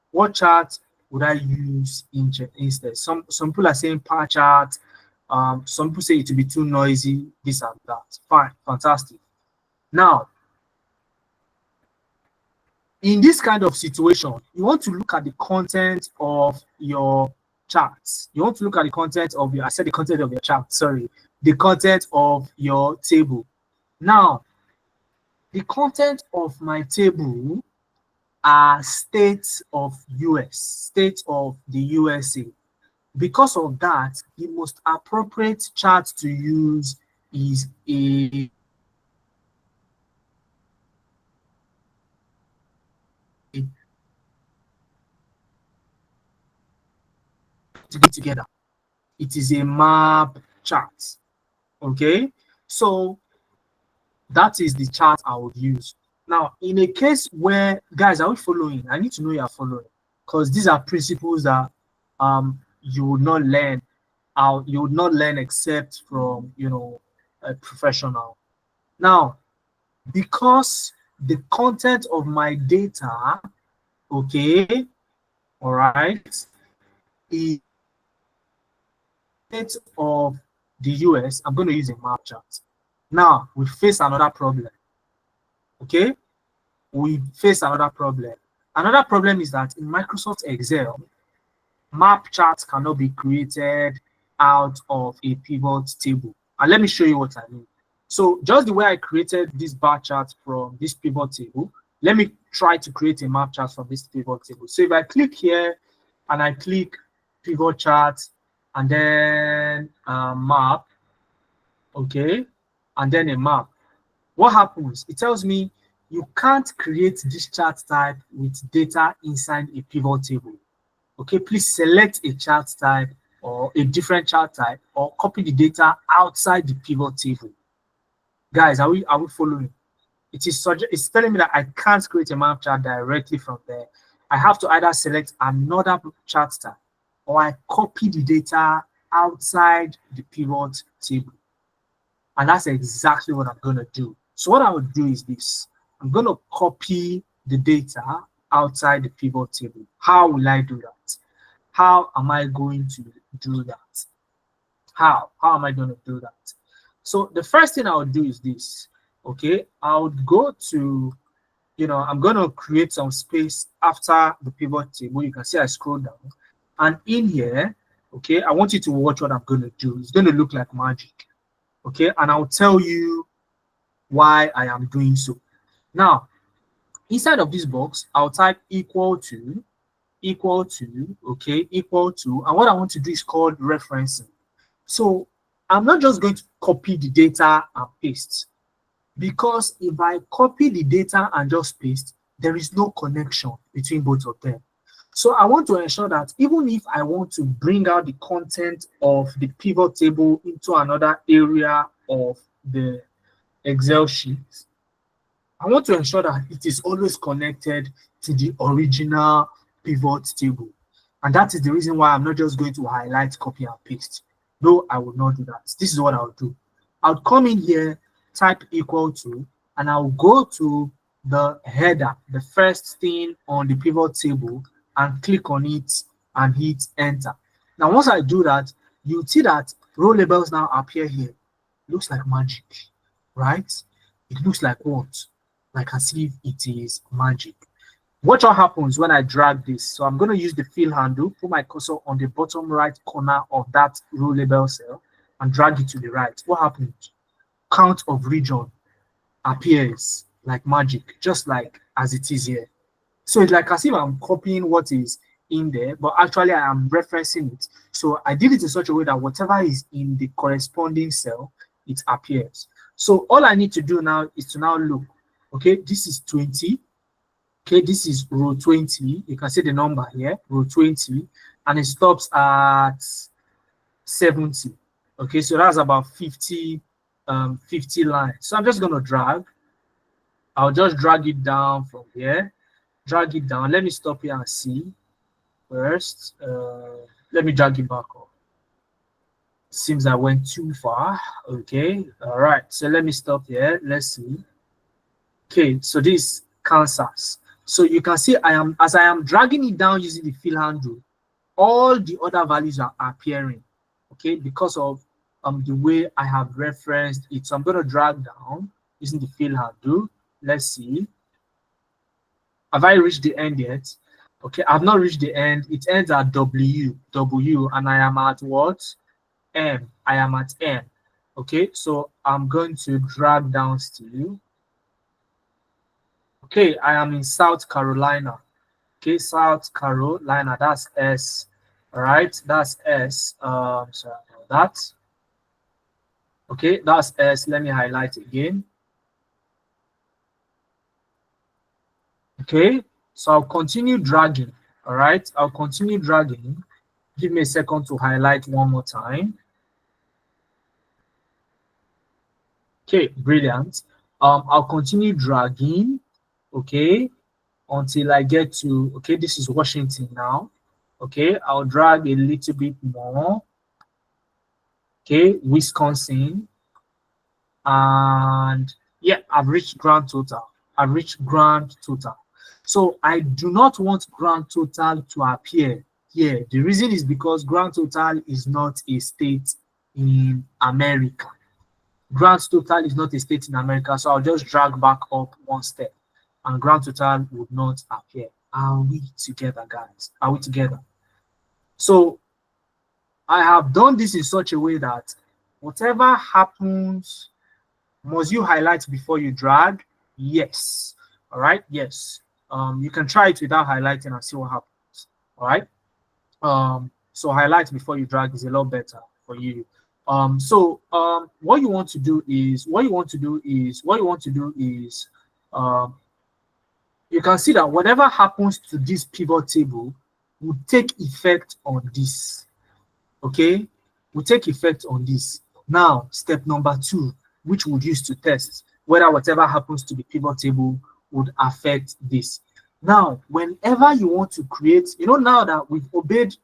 What chart would I use instead? Some people are saying pie chart. Some people say it will be too noisy, this and that. Fine, fantastic. Now, in this kind of situation, you want to look at the content of your charts. You want to look at the content of your, I said the content of your chart, sorry, the content of your table. Now, the content of my table are states of US, states of the USA. Because of that, the most appropriate chart to use is a together. It is a map chart. Okay, so that is the chart I would use. Now, in a case where, guys, are we following? I need to know you are following, because these are principles that you would not learn out, you would not learn except from, you know, a professional. Now, because the content of my data, okay, all right, is of the US, I'm going to use a map chart. Now, we face another problem. Okay, we face another problem. Another problem is that in Microsoft Excel, map charts cannot be created out of a pivot table. And let me show you what I mean. So just the way I created this bar chart from this pivot table, let me try to create a map chart from this pivot table. So if I click here and I click pivot chart and then map, okay, and then a map, what happens? It tells me you can't create this chart type with data inside a pivot table. Okay, please select a chart type or a different chart type or copy the data outside the pivot table. Guys, are we following? It's telling me that I can't create a map chart directly from there. I have to either select another chart type or I copy the data outside the pivot table. And that's exactly what I'm going to do. So what I would do is this. I'm going to copy the data outside the pivot table. How will I do that? How am I going to do that? How am I going to do that? So the first thing I would do is this. Okay, I would go to, I'm going to create some space after the pivot table. You can see I scroll down. And in here, okay, I want you to watch what I'm going to do. It's going to look like magic. Okay, and I'll tell you why I am doing so. Now, inside of this box, I'll type equal to, okay, equal to, and what I want to do is called referencing. So I'm not just going to copy the data and paste, because if I copy the data and just paste, there is no connection between both of them. So I want to ensure that even if I want to bring out the content of the pivot table into another area of the Excel sheet, I want to ensure that it is always connected to the original pivot table. And that is the reason why I'm not just going to highlight, copy, and paste. No, I will not do that. This is what I'll do. I'll come in here, type equal to, and I'll go to the header, the first thing on the pivot table, and click on it and hit enter. Now, once I do that, you'll see that row labels now appear here. Looks like magic, right? It looks like what? Like as if it is magic. Watch what happens when I drag this. So I'm going to use the fill handle, put my cursor on the bottom right corner of that row label cell and drag it to the right. What happens? Count of region appears like magic, just like as it is here. So it's like as if I'm copying what is in there, but actually I am referencing it. So I did it in such a way that whatever is in the corresponding cell, it appears. So all I need to do now is to now look. Okay, this is 20. Okay, this is row 20. You can see the number here, row 20, and it stops at 70. Okay, so that's about 50 lines. So I'm just going to drag. I'll just drag it down from here. Drag it down. Let me stop here and see first. Let me drag it back up. Seems I went too far. Okay, all right. So let me stop here. Let's see. Okay, so this Kansas. So you can see as I am dragging it down using the fill handle, all the other values are appearing, okay, because of the way I have referenced it. So I'm going to drag down using the fill handle. Let's see. Have I reached the end yet? Okay, I've not reached the end. It ends at W, and I am at what? M. I am at N. Okay, so I'm going to drag down still. Okay, I am in South Carolina. Okay, South Carolina, that's S. All right, that's S. Sorry about that. Okay, that's S. Let me highlight again. Okay, so I'll continue dragging. All right, I'll continue dragging. Give me a second to highlight one more time. Okay, brilliant. I'll continue dragging. Okay, until I get to, okay, this is Washington now. Okay, I'll drag a little bit more. Okay, Wisconsin. And yeah, I've reached grand total. I've reached grand total. So I do not want grand total to appear here. The reason is because grand total is not a state in America. Grand total is not a state in America. So I'll just drag back up one step and grand total would not appear. Are we together, guys? Are we together? So I have done this in such a way that whatever happens, must you highlight before you drag? Yes. All right. Yes. You can try it without highlighting and see what happens. All right. So highlight before you drag is a lot better for you. What you want to do is you can see that whatever happens to this pivot table will take effect on this. Okay, will take effect on this. Now, step number 2, which we would use to test whether whatever happens to the pivot table would affect this. Now, whenever you want to create, now that we've obeyed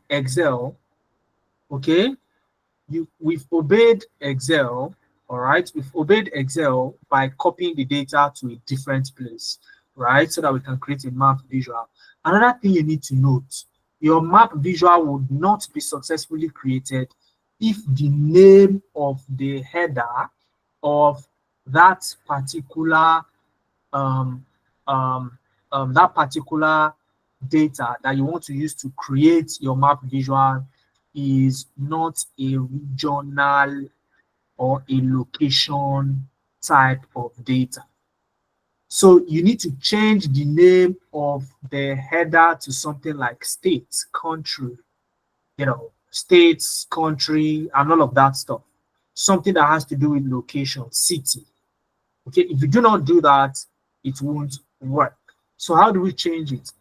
Excel, okay, we've obeyed Excel. All right, we've obeyed Excel by copying the data to a different place, right, so that we can create a map visual. Another thing you need to note, your map visual would not be successfully created if the name of the header of that particular data that you want to use to create your map visual is not a regional or a location type of data. So you need to change the name of the header to something like state, country, states, country, and all of that stuff. Something that has to do with location, city. Okay, if you do not do that, it won't work. So how do we change it?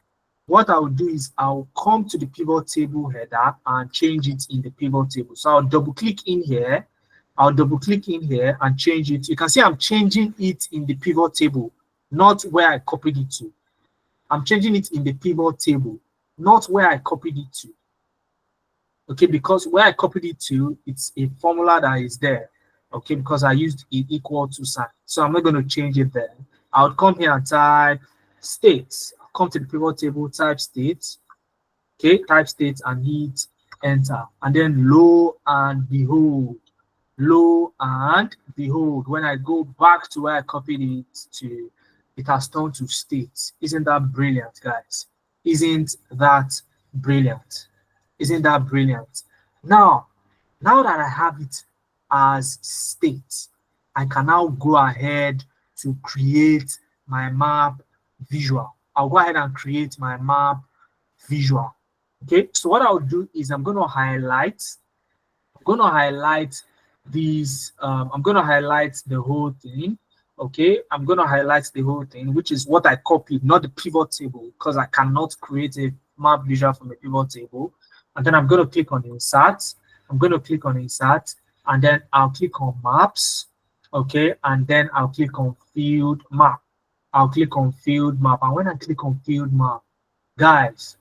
What I'll do is I'll come to the pivot table header and change it in the pivot table. So I'll double click in here. I'll double click in here and change it. You can see I'm changing it in the pivot table, not where I copied it to. I'm changing it in the pivot table, not where I copied it to. Okay, because where I copied it to, it's a formula that is there. Okay, because I used it equal to sign. So I'm not going to change it there. I would come here and type states. I'll come to the pivot table, type states. Okay, type states and hit enter. And then lo and behold, lo and behold, when I go back to where I copied it to, it has turned to states. Isn't that brilliant, guys? Isn't that brilliant? Isn't that brilliant? Now that I have it as state, I can now go ahead to create my map visual. I'll go ahead and create my map visual. Okay, so what I'll do is I'm going to highlight these. I'm going to highlight the whole thing. Okay, I'm going to highlight the whole thing, which is what I copied, not the pivot table, because I cannot create a map visual from a pivot table. And then I'm going to click on insert. I'm going to click on insert, and then I'll click on maps. Okay, and then I'll click on field map. I'll click on field map. And when I click on field map, guys,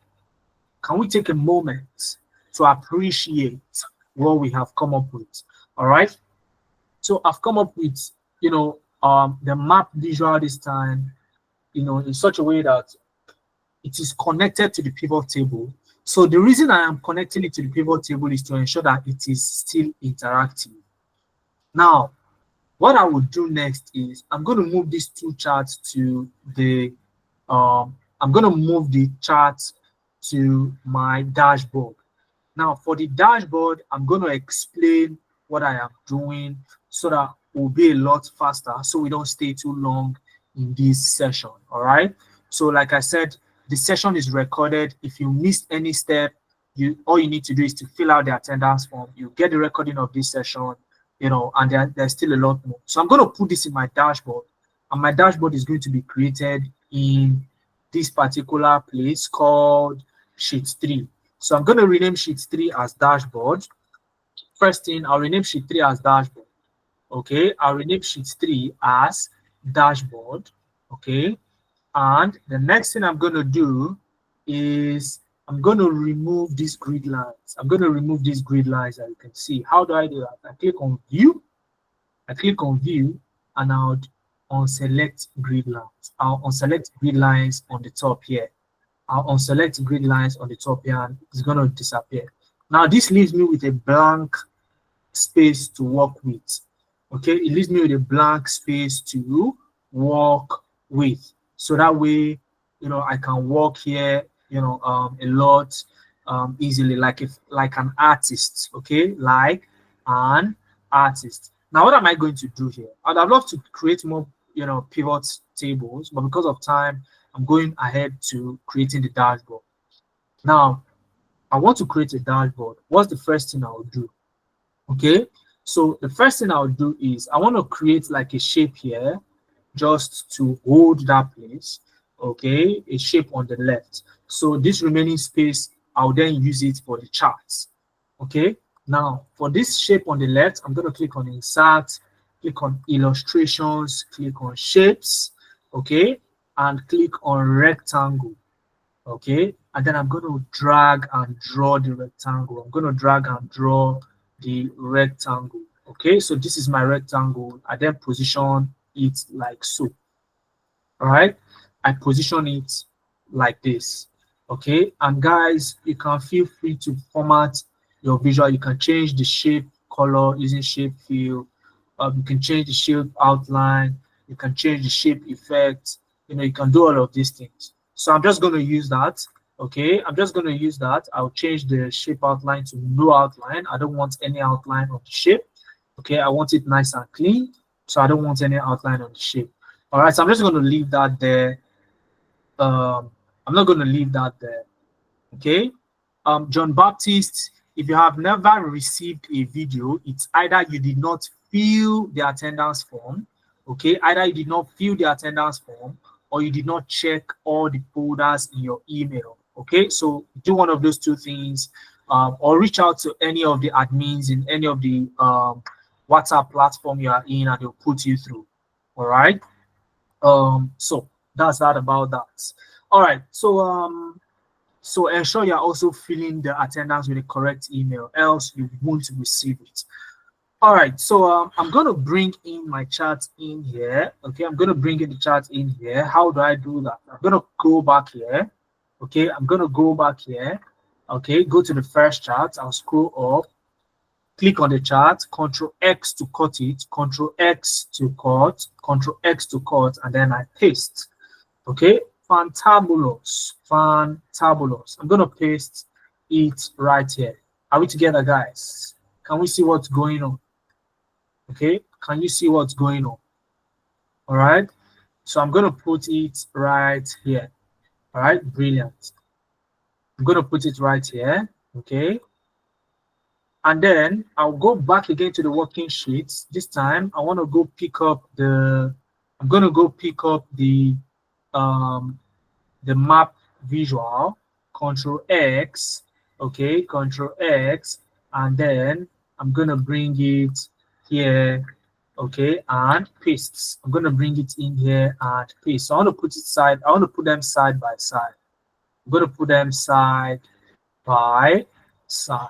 can we take a moment to appreciate what we have come up with? All right. So I've come up with, the map visual this time, in such a way that it is connected to the pivot table. So the reason I am connecting it to the pivot table is to ensure that it is still interactive. Now, what I will do next is I'm going to move these two charts to the, I'm going to move the charts to my dashboard. Now, for the dashboard, I'm going to explain what I am doing so that we'll be a lot faster, so we don't stay too long in this session. All right. So like I said, the session is recorded. If you missed any step, all you need to do is to fill out the attendance form. You get the recording of this session, and there's still a lot more. So I'm going to put this in my dashboard, and my dashboard is going to be created in this particular place called sheet 3. So I'm going to rename sheet 3 as dashboard. First thing, I'll rename sheet 3 as dashboard. Okay, I'll rename sheet 3 as dashboard. Okay, and the next thing I'm going to do is I'm going to remove these grid lines. I'm going to remove these grid lines, as you can see. How do I do that? I click on view. I click on view, and I'll unselect grid lines. I'll unselect grid lines on the top here. I'll unselect grid lines on the top here, and it's going to disappear. Now, this leaves me with a blank space to work with. Okay, it leaves me with a blank space to work with. So that way, I can work here, a lot easily, like an artist. Okay, like an artist. Now, what am I going to do here? I'd love to create more, pivot tables, but because of time, I'm going ahead to creating the dashboard. Now, I want to create a dashboard. What's the first thing I'll do? Okay, so the first thing I'll do is I want to create like a shape here just to hold that place. Okay, a shape on the left. So this remaining space, I'll then use it for the charts. Okay, now for this shape on the left, I'm going to click on insert, click on illustrations, click on shapes. Okay, and click on rectangle. Okay, and then I'm going to drag and draw the rectangle. I'm going to drag and draw the rectangle. Okay, so this is my rectangle. I then position it like so. All right, I position it like this. Okay, and guys, you can feel free to format your visual. You can change the shape color using shape fill. You can change the shape outline. You can change the shape effect. You can do all of these things. So I'm just going to use that. Okay, I'm just going to use that. I'll change the shape outline to no outline. I don't want any outline of the shape. Okay, I want it nice and clean. So I don't want any outline on the shape. All right, so I'm just going to leave that there. I'm not going to leave that there. Okay, John Baptist, if you have never received a video, it's either you did not fill the attendance form. Okay, either you did not fill the attendance form, or you did not check all the folders in your email. Okay, so do one of those two things, or reach out to any of the admins in any of the WhatsApp platform you are in, and they'll put you through. All right. So that's that about that. All right. So ensure you're also filling the attendance with the correct email, else you won't receive it. All right, so I'm going to bring in my chart in here. Okay, I'm going to bring in the chart in here. How do I do that? I'm going to go back here. Okay, I'm going to go back here. Okay, go to the first chart. I'll scroll up, click on the chart, Control X to cut it, Control X to cut, Control X to cut, and then I paste. Okay, fantabulous, fantabulous. I'm going to paste it right here. Are we together, guys? Can we see what's going on? Okay, can you see what's going on? All right, so I'm going to put it right here. All right, brilliant. I'm going to put it right here. Okay, and then I'll go back again to the working sheets. This time I want to go pick up I'm going to go pick up the map visual. Control X. Okay, Control X, and then I'm going to bring it here. Okay, and paste. I'm going to bring it in here and paste. So I want to put them side by side. I'm going to put them side by side.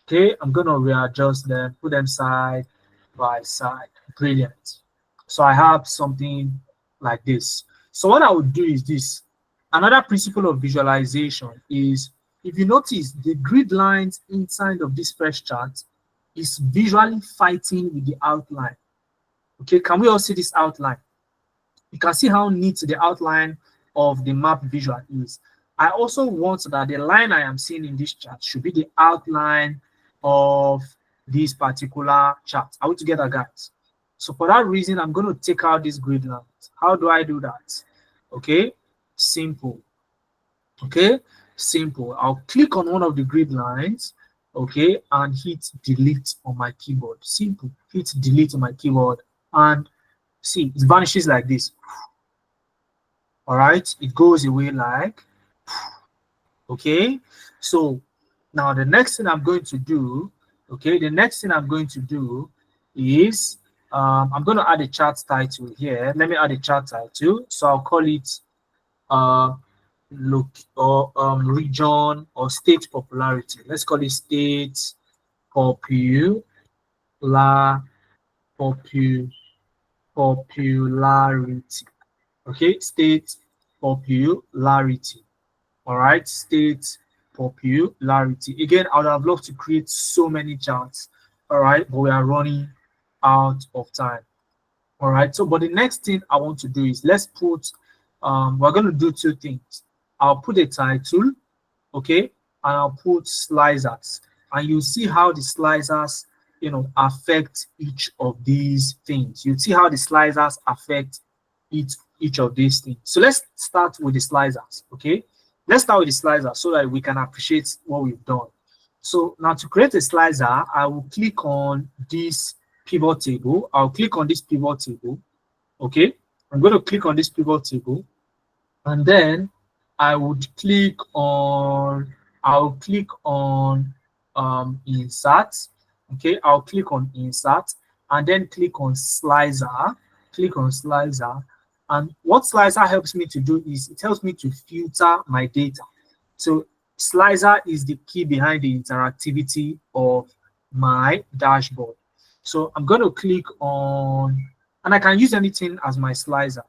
Okay, I'm going to readjust them, put them side by side. Brilliant. So I have something like this. So what I would do is this. Another principle of visualization is, if you notice, the grid lines inside of this first chart is visually fighting with the outline. Okay, can we all see this outline? You can see how neat the outline of the map visual is. I also want that the line I am seeing in this chart should be the outline of this particular chart. Are we together, guys? So for that reason, I'm going to take out this grid lines. How do I do that? Okay, simple. Okay, simple. I'll click on one of the grid lines, okay, and hit delete on my keyboard. Simple. Hit delete on my keyboard, and see, it vanishes like this. All right, it goes away like, okay. So now the next thing I'm going to do, okay, the next thing I'm going to do is I'm going to add a chart title here. Let me add a chart title. So I'll call it look or region or state popularity. Let's call it state popularity. Okay, state popularity. All right, state popularity. Again, I would have loved to create so many charts. All right, but we are running out of time. All right, so but the next thing I want to do is, let's put we're going to do two things. I'll put a title, okay, and I'll put slicers, and you see how the slicers, you know, affect each of these things. You see how the slicers affect each of these things. So let's start with the slicers. Okay, let's start with the slicer so that we can appreciate what we've done. So now to create a slicer, I will click on this pivot table. I'll click on this pivot table. Okay, I'm going to click on this pivot table, and then I would click on insert. Okay, I'll click on insert, and then click on slicer. Click on slicer, and what slicer helps me to do is, it helps me to filter my data. So slicer is the key behind the interactivity of my dashboard. So I'm going to click on, and I can use anything as my slicer.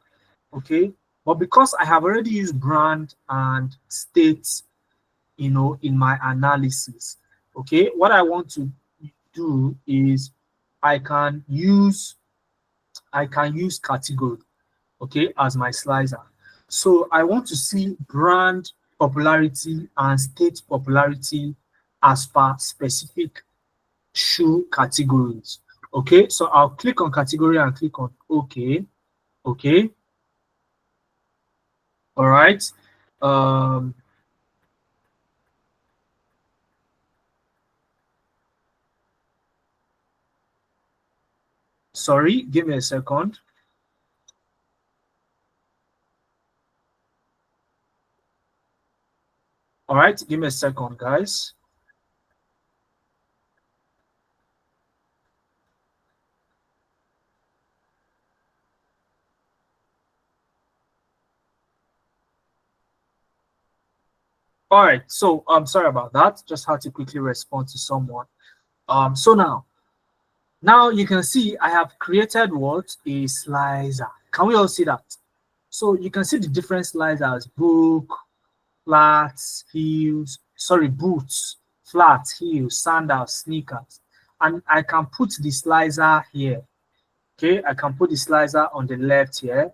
Okay, but because I have already used brand and state, you know, in my analysis, okay, what I want to do is I can use category, okay, as my slicer. So I want to see brand popularity and state popularity as per specific shoe categories. Okay, so I'll click on category and click on OK. Okay, all right. Sorry, give me a second. All right, give me a second, guys. All right, so I'm sorry about that. Just had to quickly respond to someone. So now you can see I have created what? A slicer. Can we all see that? So you can see the different slicers: book, flats, heels, sorry, boots, flats, heels, sandals, sneakers. And I can put the slicer here. Okay, I can put the slicer on the left here.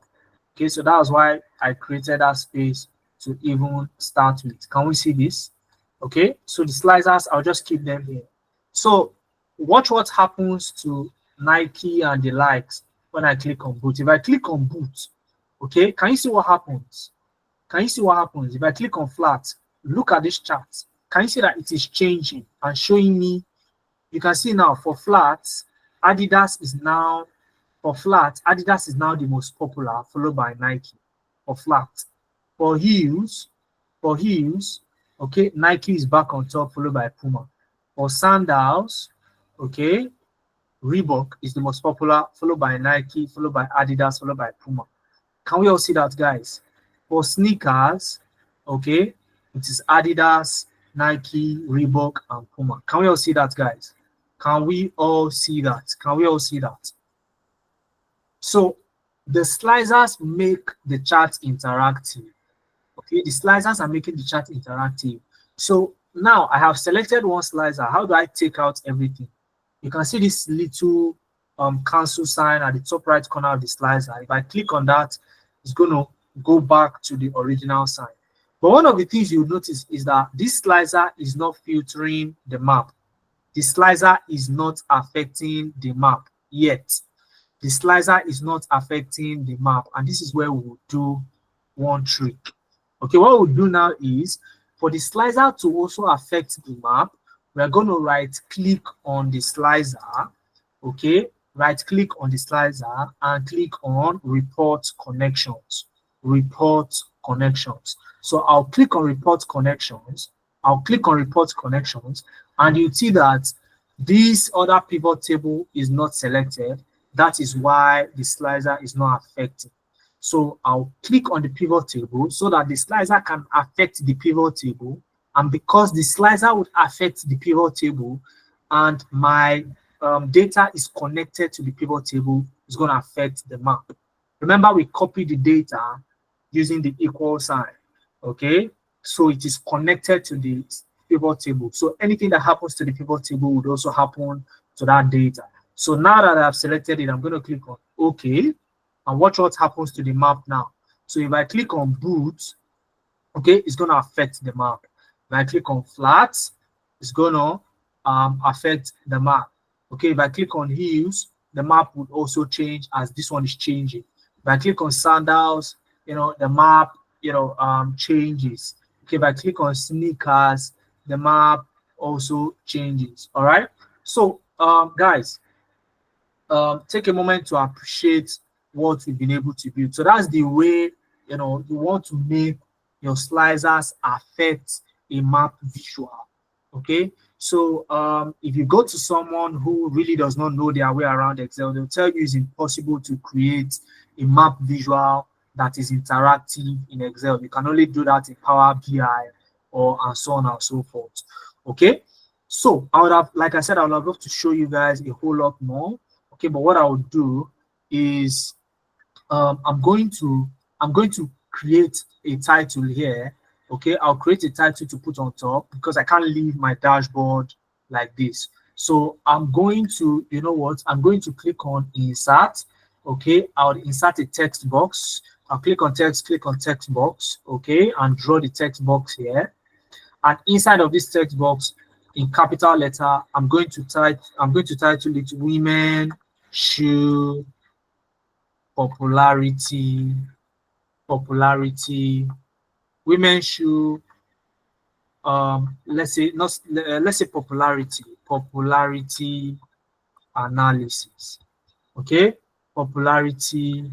Okay, so that was why I created that space to even start with. Can we see this? Okay, so the slicers, I'll just keep them here. So watch what happens to Nike and the likes when I click on boot. If I click on boot, okay, can you see what happens? Can you see what happens? If I click on flat, look at this chart. Can you see that it is changing and showing me? You can see now for flats, Adidas is now, for flat, Adidas is now the most popular, followed by Nike for flat. For heels, okay, Nike is back on top, followed by Puma. For sandals, okay, Reebok is the most popular, followed by Nike, followed by Adidas, followed by Puma. Can we all see that, guys? For sneakers, okay, it is Adidas, Nike, Reebok, and Puma. Can we all see that, guys? Can we all see that? Can we all see that? So the slicers make the chart interactive. Okay, the slicers are making the chart interactive. So now I have selected one slicer. How do I take out everything? You can see this little cancel sign at the top right corner of the slicer. If I click on that, it's going to go back to the original sign. But one of the things you'll notice is that this slicer is not filtering the map. The slicer is not affecting the map yet. The slicer is not affecting the map, and this is where we will do one trick. Okay, what we'll do now is for the slicer to also affect the map, we're going to right click on the slicer. Okay, right click on the slicer and click on report connections. Report connections. So I'll click on report connections. I'll click on report connections, and you see that this other pivot table is not selected. That is why the slicer is not affecting. So I'll click on the pivot table so that the slicer can affect the pivot table. And because the slicer would affect the pivot table and my data is connected to the pivot table, it's going to affect the map. Remember, we copied the data using the equal sign. Okay, so it is connected to the pivot table. So anything that happens to the pivot table would also happen to that data. So now that I've selected it, I'm going to click on OK and watch what happens to the map now. So if I click on boot, okay, it's going to affect the map. If I click on flat, it's going to affect the map. Okay, if I click on heels, the map would also change as this one is changing. If I click on sandals, the map, changes. Okay, if I click on sneakers, the map also changes. All right. So, guys, take a moment to appreciate what we've been able to build. So that's the way, you want to make your slicers affect a map visual. Okay. So if you go to someone who really does not know their way around Excel, they'll tell you it's impossible to create a map visual that is interactive in Excel. You can only do that in Power BI or and so on and so forth. Okay. So I would have, like I said, I would have loved to show you guys a whole lot more. Okay, but what I will do is I'm going to create a title here. Okay, I'll create a title to put on top because I can't leave my dashboard like this. So I'm going to, you know what? I'm going to click on insert. Okay, I'll insert a text box. I'll click on text box. Okay, and draw the text box here. And inside of this text box, in capital letter, I'm going to title it Women Shoe Popularity, Women Shoe, let's say popularity analysis. Okay, popularity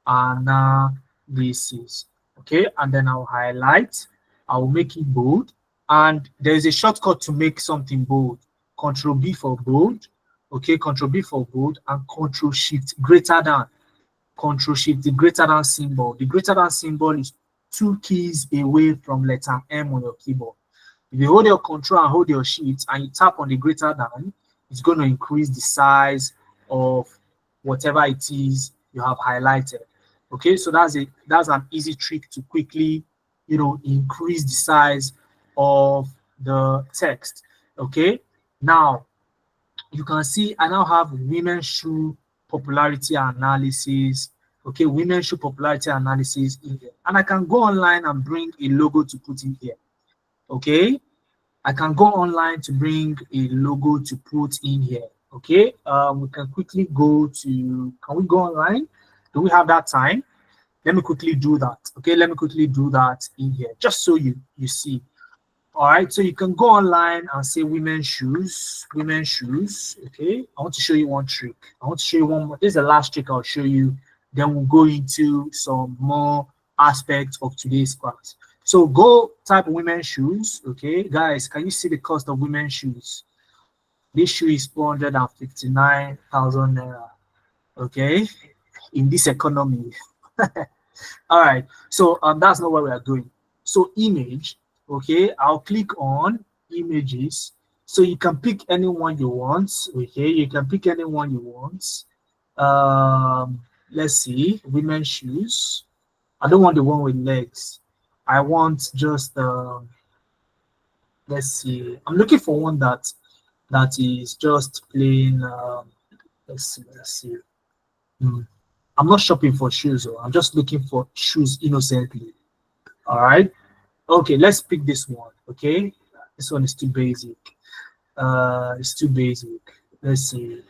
analysis. Okay, and then I'll highlight, I'll make it bold, And there's a shortcut to make something bold. Control B for bold. Okay, Control B for bold, and Control Shift greater than. Control Shift the greater than symbol. The greater than symbol is 2 keys away from letter M on your keyboard. If you hold your Control and hold your Shift and you tap on the greater than, it's going to increase the size of whatever it is you have highlighted. Okay, so that's an easy trick to quickly, increase the size of the text. Okay, now you can see I now have women's shoe popularity analysis. Okay, women's shoe popularity analysis in here, and I can go online and bring a logo to put in here. Okay, I can go online to bring a logo to put in here. Okay, we can quickly go to, can we go online? Do we have that time? Let me quickly do that. Okay, let me quickly do that in here, just so you see. All right, so you can go online and say women's shoes, women's shoes. Okay, I want to show you one trick. I want to show you one more. This is the last trick I'll show you. Then we'll go into some more aspects of today's class. So go type women's shoes. Okay, guys, can you see the cost of women's shoes? This shoe is 459,000 naira. Okay, in this economy. All right, so that's not what we are doing. So image. Okay, I'll click on images. So you can pick anyone you want. Okay, you can pick anyone you want. Let's see, women's shoes. I don't want the one with legs. I want just let's see. I'm looking for one that is just plain. Let's see. I'm not shopping for shoes. I'm just looking for shoes innocently. All right. Okay, let's pick this one. Okay, this one is too basic. It's too basic. Let's see.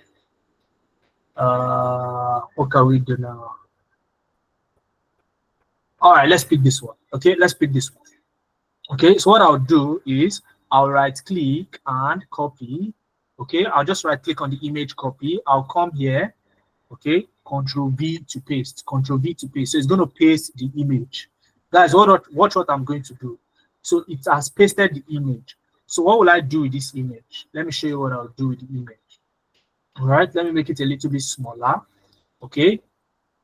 What can we do now? All right, let's pick this one. Okay, let's pick this one. Okay, so what I'll do is I'll right click and copy. Okay, I'll just right click on the image, copy. I'll come here. Okay, Control V to paste. Control V to paste. So it's going to paste the image. Guys, watch what I'm going to do. So it has pasted the image. So what will I do with this image? Let me show you what I'll do with the image. All right, let me make it a little bit smaller. Okay,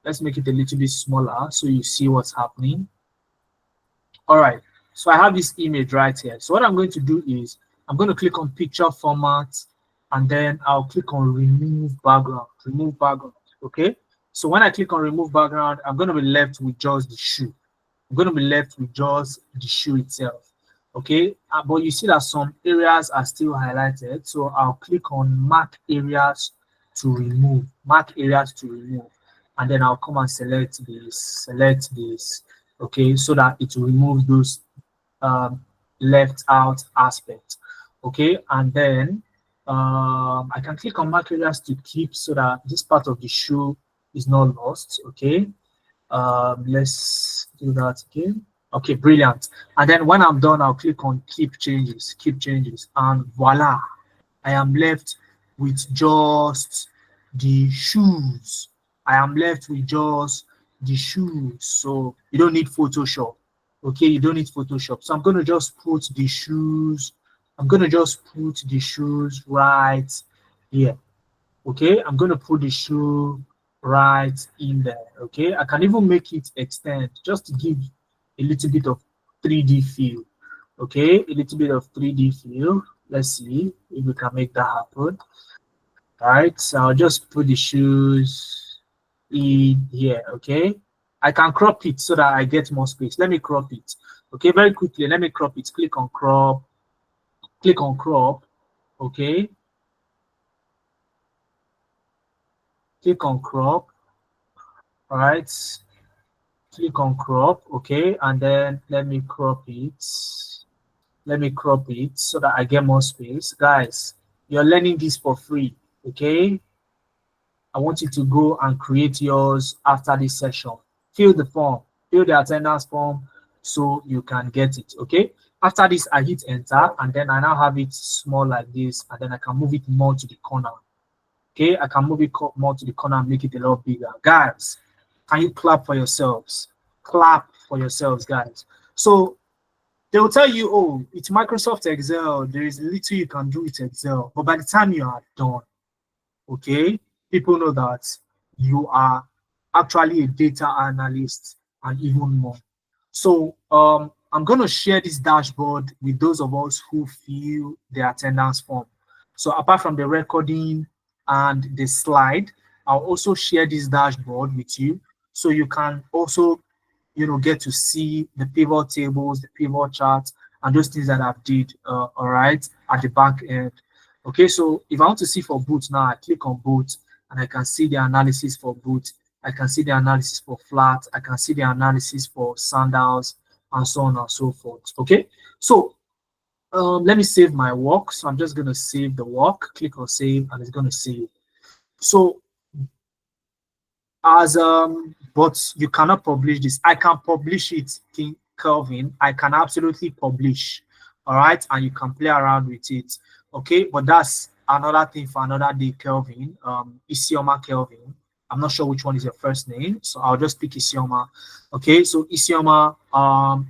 let's make it a little bit smaller so you see what's happening. All right, so I have this image right here. So what I'm going to do is I'm going to click on picture format, and then I'll click on remove background. Remove background. Okay, so when I click on remove background, I'm going to be left with just the shoe. I'm going to be left with just the shoe itself. Okay, but you see that some areas are still highlighted. So I'll click on mark areas to remove. Mark areas to remove. And then I'll come and select this. Okay, so that it will remove those left out aspects. Okay, and then I can click on mark areas to keep so that this part of the shoe is not lost. Okay. Let's do that again. Okay, brilliant. And then when I'm done, I'll click on keep changes, and voila, I am left with just the shoes. I am left with just the shoes. So you don't need Photoshop. Okay, you don't need Photoshop. So I'm going to just put the shoes. I'm going to just put the shoes right here. Okay, I'm going to put the shoe right in there. Okay, I can even make it extend just to give a little bit of 3D feel. Okay, a little bit of 3D feel. Let's see if we can make that happen. All right, so I'll just put the shoes in here. Okay, I can crop it so that I get more space. Let me crop it. Okay, very quickly, let me crop it. Click on crop. Click on crop. Okay, click on crop. All right, click on crop. Okay, and then let me crop it. Let me crop it so that I get more space. Guys, you're learning this for free. Okay, I want you to go and create yours after this session. Fill the form, fill the attendance form so you can get it. Okay, after this I hit enter, and then I now have it small like this, and then I can move it more to the corner. Okay, I can move it more to the corner and make it a lot bigger. Guys, can you clap for yourselves? Clap for yourselves, guys. So They will tell you, oh, it's Microsoft Excel. There is little you can do with Excel. But by the time you are done, okay, people know that you are actually a data analyst and even more. So I'm going to share this dashboard with those of us who fill the attendance form. So apart from the recording and the slide, I'll also share this dashboard with you so you can also, get to see the pivot tables, the pivot charts, and those things that I've did, all right, at the back end. Okay, so if I want to see for boots now, I click on boots and I can see the analysis for boots. I can see the analysis for flat. I can see the analysis for sandals and so on and so forth. Okay, so let me save my work. So I'm just going to save the work, click on save, and it's going to save. So but you cannot publish this. I can publish it, King Kelvin. I can absolutely publish. All right, and you can play around with it. Okay, but that's another thing for another day, Kelvin. Isioma Kelvin. I'm not sure which one is your first name, so I'll just pick Isioma. Okay, so Isioma,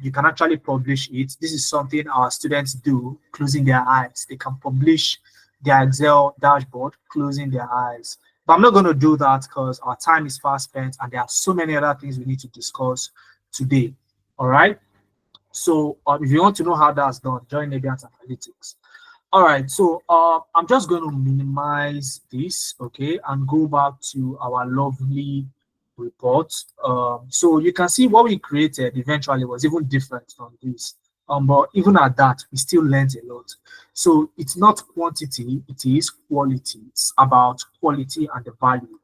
you can actually publish it. This is something our students do, closing their eyes. They can publish their Excel dashboard, closing their eyes. But I'm not going to do that because our time is fast spent and there are so many other things we need to discuss today. All right. So if you want to know how that's done, join Nebiant Analytics. All right. So I'm just going to minimize this, okay, and go back to our lovely report. So you can see what we created eventually was even different from this. But even at that, we still learned a lot. So it's not quantity, it is quality. It's about quality and the value.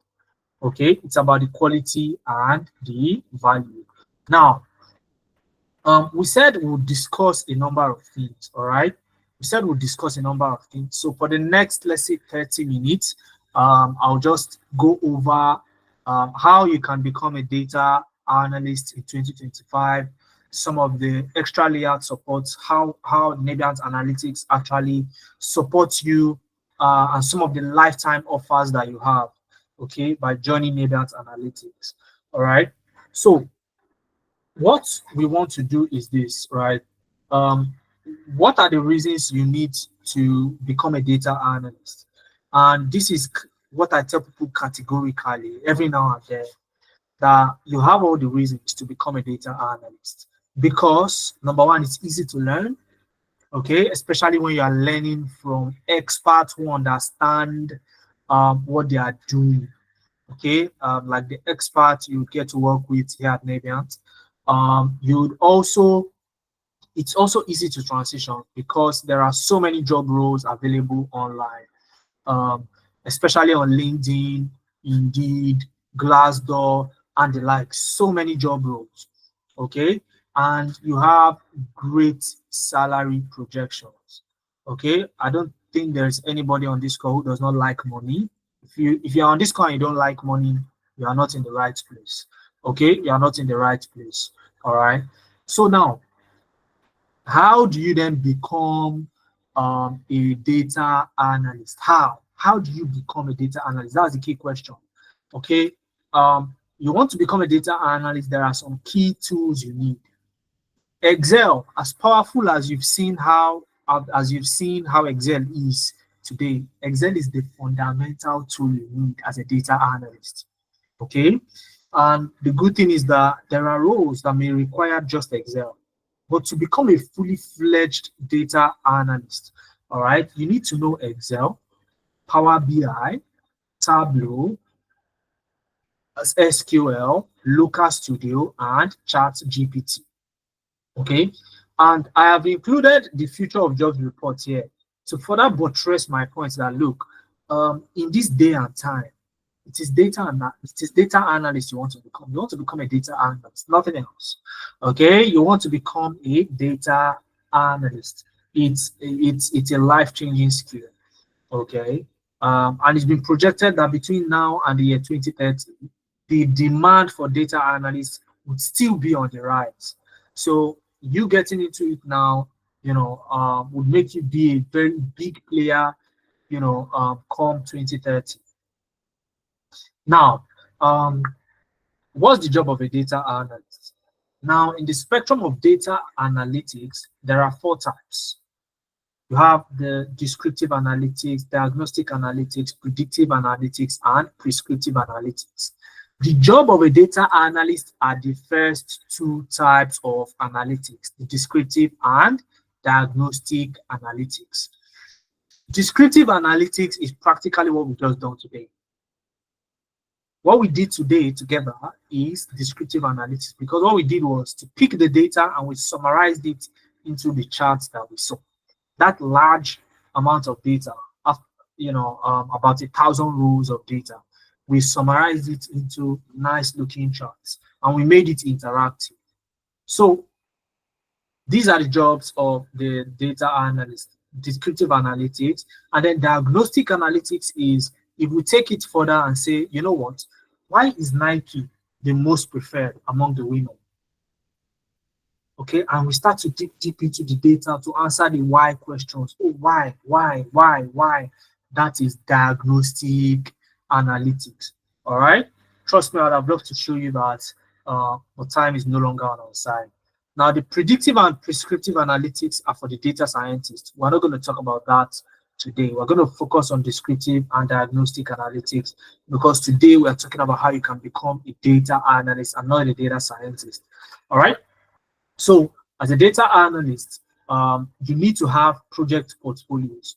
Okay, it's about the quality and the value. Now, we said we'll discuss a number of things, all right? We said we'll discuss a number of things. So for the next, let's say 30 minutes, I'll just go over how you can become a data analyst in 2025, some of the extra layout supports, how Nebiant Analytics actually supports you, and some of the lifetime offers that you have, okay, by joining Nebiant Analytics. All right. So what we want to do is this, right? What are the reasons you need to become a data analyst? And this is what I tell people categorically every now and then, that you have all the reasons to become a data analyst. Because number one, it's easy to learn, okay, especially when you are learning from experts who understand what they are doing, okay, like the experts you get to work with here at Nebiant. It's also easy to transition because there are so many job roles available online, especially on LinkedIn, Indeed, Glassdoor, and the like. So many job roles, okay, and you have great salary projections. Okay, I don't think there's anybody on this call who does not like money. If you're on this call and you don't like money, you are not in the right place. Okay, you are not in the right place. All right. So now, how do you then become a data analyst? How do you become a data analyst? That's the key question. Okay. You want to become a data analyst, there are some key tools you need. Excel, as powerful as you've seen how Excel is today, Excel is the fundamental tool you need as a data analyst. Okay. And the good thing is that there are roles that may require just Excel. But to become a fully fledged data analyst, all right, you need to know Excel, Power BI, Tableau, SQL, Looker Studio, and ChatGPT. Okay, and I have included the future of jobs report here to further buttress my points that look, in this day and time, it is data analyst you want to become. You want to become a data analyst, nothing else. Okay, you want to become a data analyst. It's a life-changing skill. Okay, and it's been projected that between now and the year 2030, the demand for data analysts would still be on the rise. So you getting into it now, would make you be a very big player, come 2030. Now, what's the job of a data analyst? Now, in the spectrum of data analytics, there are 4 types. You have the descriptive analytics, diagnostic analytics, predictive analytics, and prescriptive analytics. The job of a data analyst are the first 2 types of analytics, the descriptive and diagnostic analytics. Descriptive analytics is practically what we just done today. What we did today together is descriptive analytics, because what we did was to pick the data and we summarized it into the charts that we saw. That large amount of data, about 1,000 rows of data, we summarized it into nice looking charts and we made it interactive. So these are the jobs of the data analyst: descriptive analytics. And then diagnostic analytics is if we take it further and say, you know what, why is Nike the most preferred among the women? Okay, and we start to dig deep into the data to answer the why questions. Oh, why? That is diagnostic analytics. All right, trust me, I'd have loved to show you that, but time is no longer on our side. Now, the predictive and prescriptive analytics are for the data scientists. We're not going to talk about that today. We're going to focus on descriptive and diagnostic analytics, because today we're talking about how you can become a data analyst and not a data scientist. All right. So as a data analyst, you need to have project portfolios.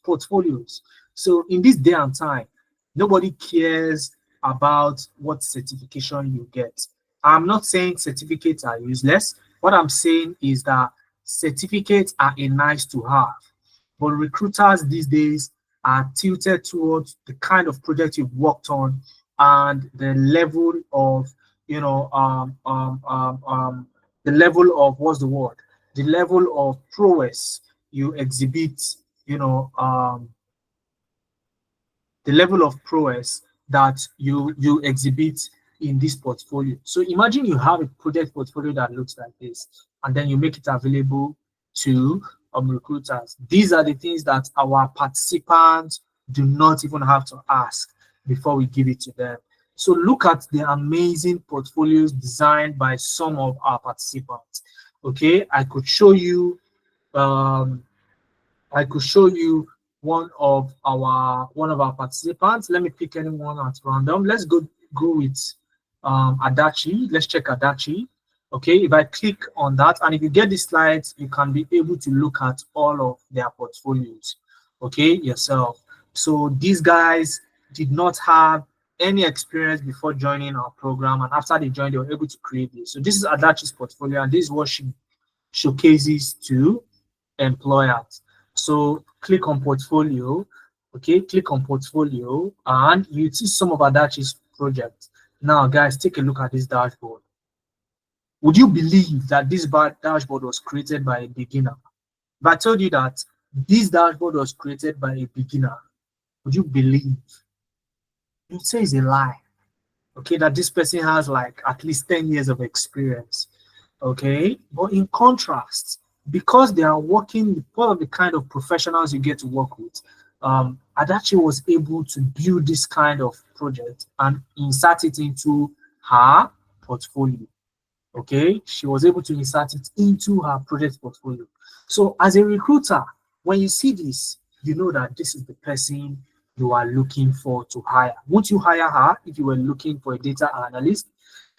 So in this day and time, nobody cares about what certification you get. I'm not saying certificates are useless. What I'm saying is that certificates are a nice to have, but recruiters these days are tilted towards the kind of project you've worked on and the level of, the level of, what's the word? The level of prowess you exhibit, the level of prowess that you exhibit in this portfolio. So imagine you have a project portfolio that looks like this, and then you make it available to recruiters. These are the things that our participants do not even have to ask before we give it to them. So look at the amazing portfolios designed by some of our participants. Okay, I could show you one of our participants. Let me pick anyone at random. Let's go with Adachi. Let's check Adachi. Okay, if I click on that, and if you get the slides, you can be able to look at all of their portfolios, okay, yourself. So these guys did not have any experience before joining our program, and after they joined, they were able to create this. So this is Adachi's portfolio, and this is what she showcases to employers. So click on portfolio, okay, click on portfolio, and you see some of Adachi's projects. Now, guys, take a look at this dashboard. Would you believe that this dashboard was created by a beginner? If I told you that this dashboard was created by a beginner, would you believe? You'd say it's a lie. Okay, that this person has like at least 10 years of experience. Okay, but in contrast, because they are working with all of the kind of professionals you get to work with, Adachi was able to build this kind of project and insert it into her portfolio. Okay, she was able to insert it into her project portfolio. So as a recruiter, when you see this, you know that this is the person you are looking for to hire. Won't you hire her if you were looking for a data analyst?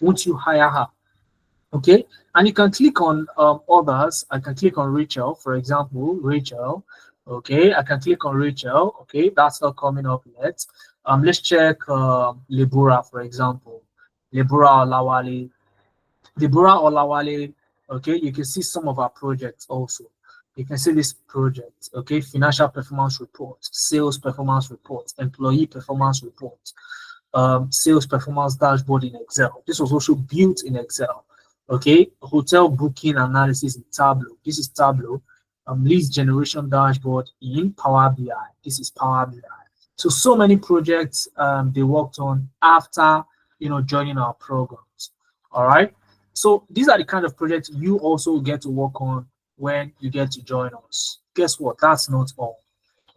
Won't you hire her? Okay, and you can click on others. I can click on Rachel, for example, Rachel. Okay, I can click on Rachel. Okay, that's not coming up yet. Let's check Lebura, for example. Lebura Olawale. Deborah Olawale, okay, you can see some of our projects also. You can see this project, okay, financial performance report, sales performance report, employee performance report, sales performance dashboard in Excel. This was also built in Excel, okay, hotel booking analysis in Tableau. This is Tableau. Leads generation dashboard in Power BI. This is Power BI. So many projects they worked on after, joining our programs, all right? So these are the kind of projects you also get to work on when you get to join us. Guess what? That's not all.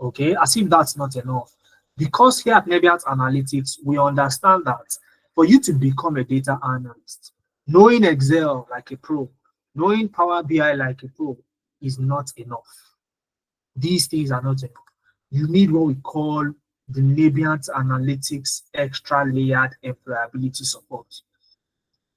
Okay, as if that's not enough. Because here at Nebiant Analytics, we understand that for you to become a data analyst, knowing Excel like a pro Knowing Power BI like a pro is not enough. These things are not enough. You need what we call the Naviance Analytics extra layered employability support.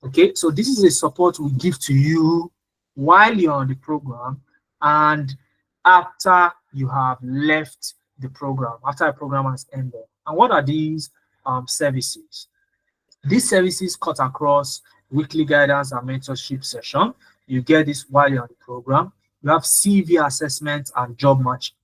Okay, so this is a support we give to you while you're on the program and after you have left the program, after the program has ended. And what are these services? These services cut across weekly guidance and mentorship session. You get this while you're on the program. You have CV assessment and job matching.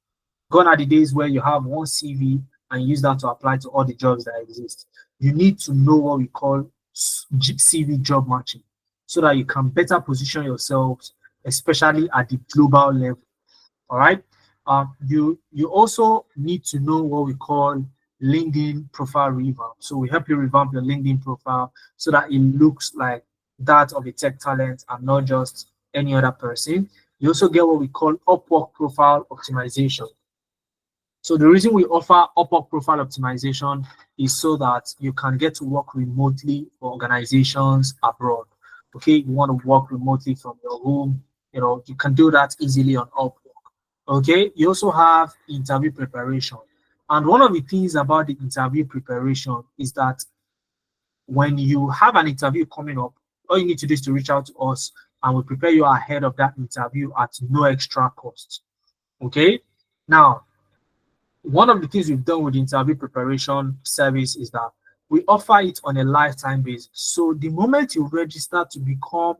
Gone are the days where you have one CV and use that to apply to all the jobs that exist. You need to know what we call CV job matching so that you can better position yourselves, especially at the global level. All right. You also need to know what we call LinkedIn profile revamp. So we help you revamp your LinkedIn profile so that it looks like that of a tech talent and not just any other person. You also get what we call Upwork profile optimization. So the reason we offer Upwork profile optimization is so that you can get to work remotely for organizations abroad. Okay, you want to work remotely from your home, you can do that easily on Upwork. Okay, you also have interview preparation. And one of the things about the interview preparation is that when you have an interview coming up, all you need to do is to reach out to us and we'll prepare you ahead of that interview at no extra cost. Okay, now one of the things we've done with the interview preparation service is that we offer it on a lifetime basis. So the moment you register to become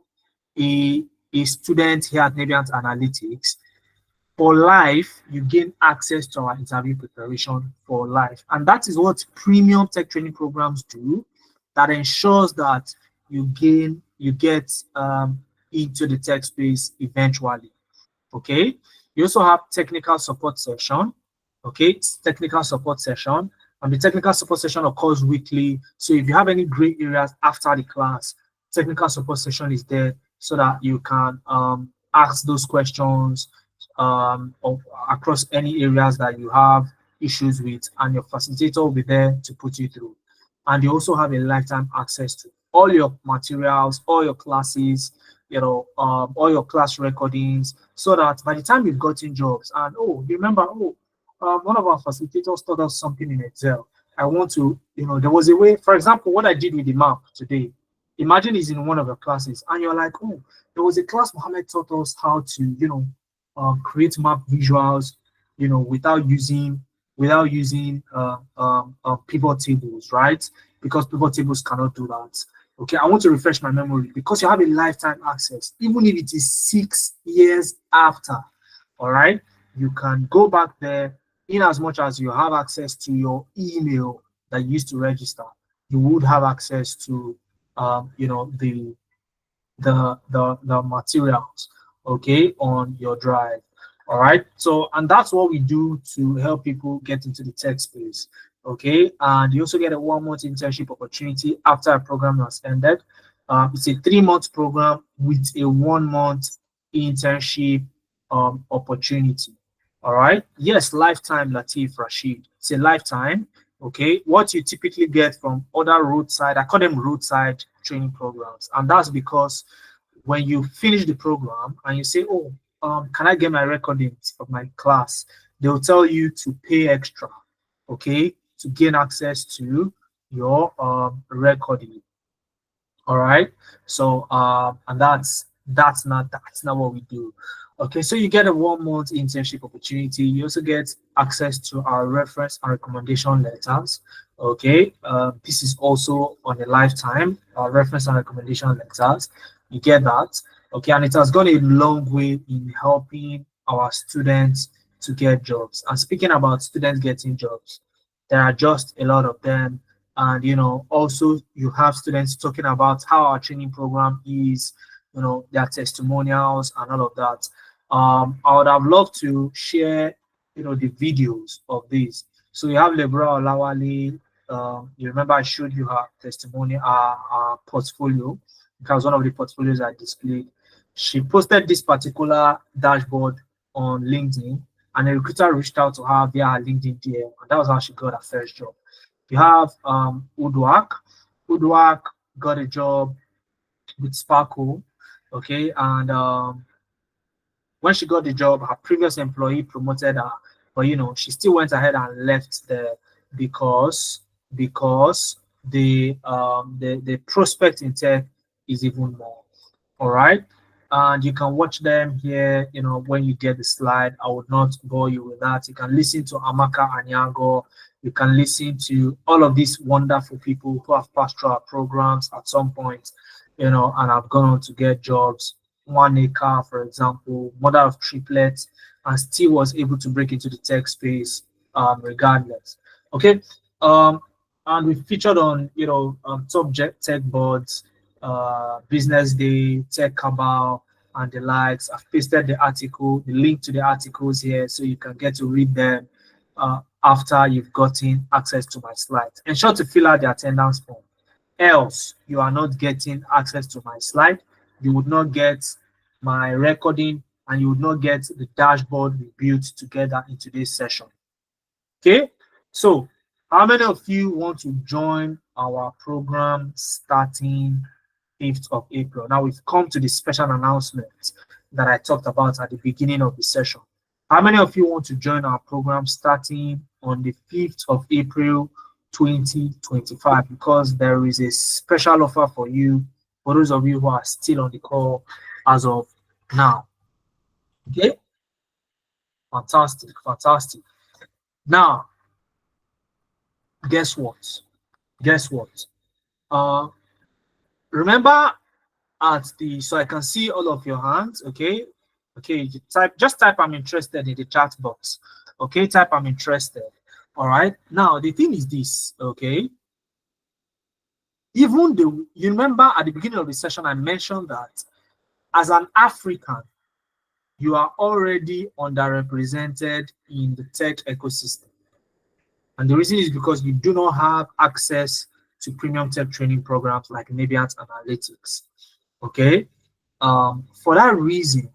a student here at Naviance Analytics, for life, you gain access to our interview preparation for life. And that is what premium tech training programs do, that ensures that you get into the tech space eventually. Okay. You also have technical support session. Okay, it's technical support session. And the technical support session occurs weekly. So if you have any gray areas after the class, technical support session is there so that you can ask those questions across any areas that you have issues with, and your facilitator will be there to put you through. And you also have a lifetime access to all your materials, all your classes, all your class recordings, so that by the time you've gotten jobs and you remember, one of our facilitators taught us something in Excel. I want to, there was a way, for example, what I did with the map today. Imagine it's in one of your classes and you're like, there was a class Mohammed taught us how to, create map visuals, without using pivot tables, right? Because pivot tables cannot do that. Okay, I want to refresh my memory because you have a lifetime access, even if it is 6 years after. All right, you can go back there. In as much as you have access to your email that you used to register, you would have access to the materials, okay, on your drive. All right, so and that's what we do to help people get into the tech space. Okay, and you also get a 1-month internship opportunity after a program has ended. It's a 3-month program with a 1-month internship opportunity. All right, yes, lifetime, Latif Rashid. It's a lifetime. Okay, what you typically get from other roadside, I call them roadside training programs, and that's because when you finish the program and you say, can I get my recordings of my class? They'll tell you to pay extra, okay, to gain access to your recording. All right. So and that's not what we do. Okay, so you get a 1-month internship opportunity. You also get access to our reference and recommendation letters. Okay, this is also on a lifetime. Our reference and recommendation letters, you get that. Okay, and it has gone a long way in helping our students to get jobs. And speaking about students getting jobs, there are just a lot of them. And also you have students talking about how our training program is, their testimonials and all of that. I would have loved to share, the videos of this. So you have Lebra Olawale. You remember I showed you her testimony, our portfolio. Because one of the portfolios I displayed. She posted this particular dashboard on LinkedIn, and a recruiter reached out to her via her LinkedIn DM, and that was how she got her first job. You have Udwak. Udwak got a job with Sparkle. Okay, and when she got the job, her previous employee promoted her, but she still went ahead and left there because the prospect in tech is even more. All right. And you can watch them here, when you get the slide. I would not bore you with that. You can listen to Amaka Anyango. You can listen to all of these wonderful people who have passed through our programs at some point, and have gone on to get jobs. Monica, for example, mother of triplets, and still was able to break into the tech space, regardless. Okay. Um, and we featured on, top tech boards, Business Day, Tech Cabal, and the likes. I've pasted the link to the articles here, so you can get to read them after you've gotten access to my slides. Ensure to fill out the attendance form. Else, you are not getting access to my slide. You would not get my recording, and you would not get the dashboard we built together in today's session. Okay, so how many of you want to join our program starting 5th of April? Now we've come to the special announcement that I talked about at the beginning of the session. How many of you want to join our program starting on the 5th of April 2025? Because there is a special offer for you, for those of you who are still on the call as of now. Okay, fantastic, fantastic. Now, guess what? Guess what? Remember so I can see all of your hands. Okay, you just type I'm interested in the chat box. Okay, type I'm interested. All right, now the thing is this. Okay, even though you remember at the beginning of the session I mentioned that as an African you are already underrepresented in the tech ecosystem, and the reason is because you do not have access to premium tech training programs like Navient Analytics. Okay, for that reason,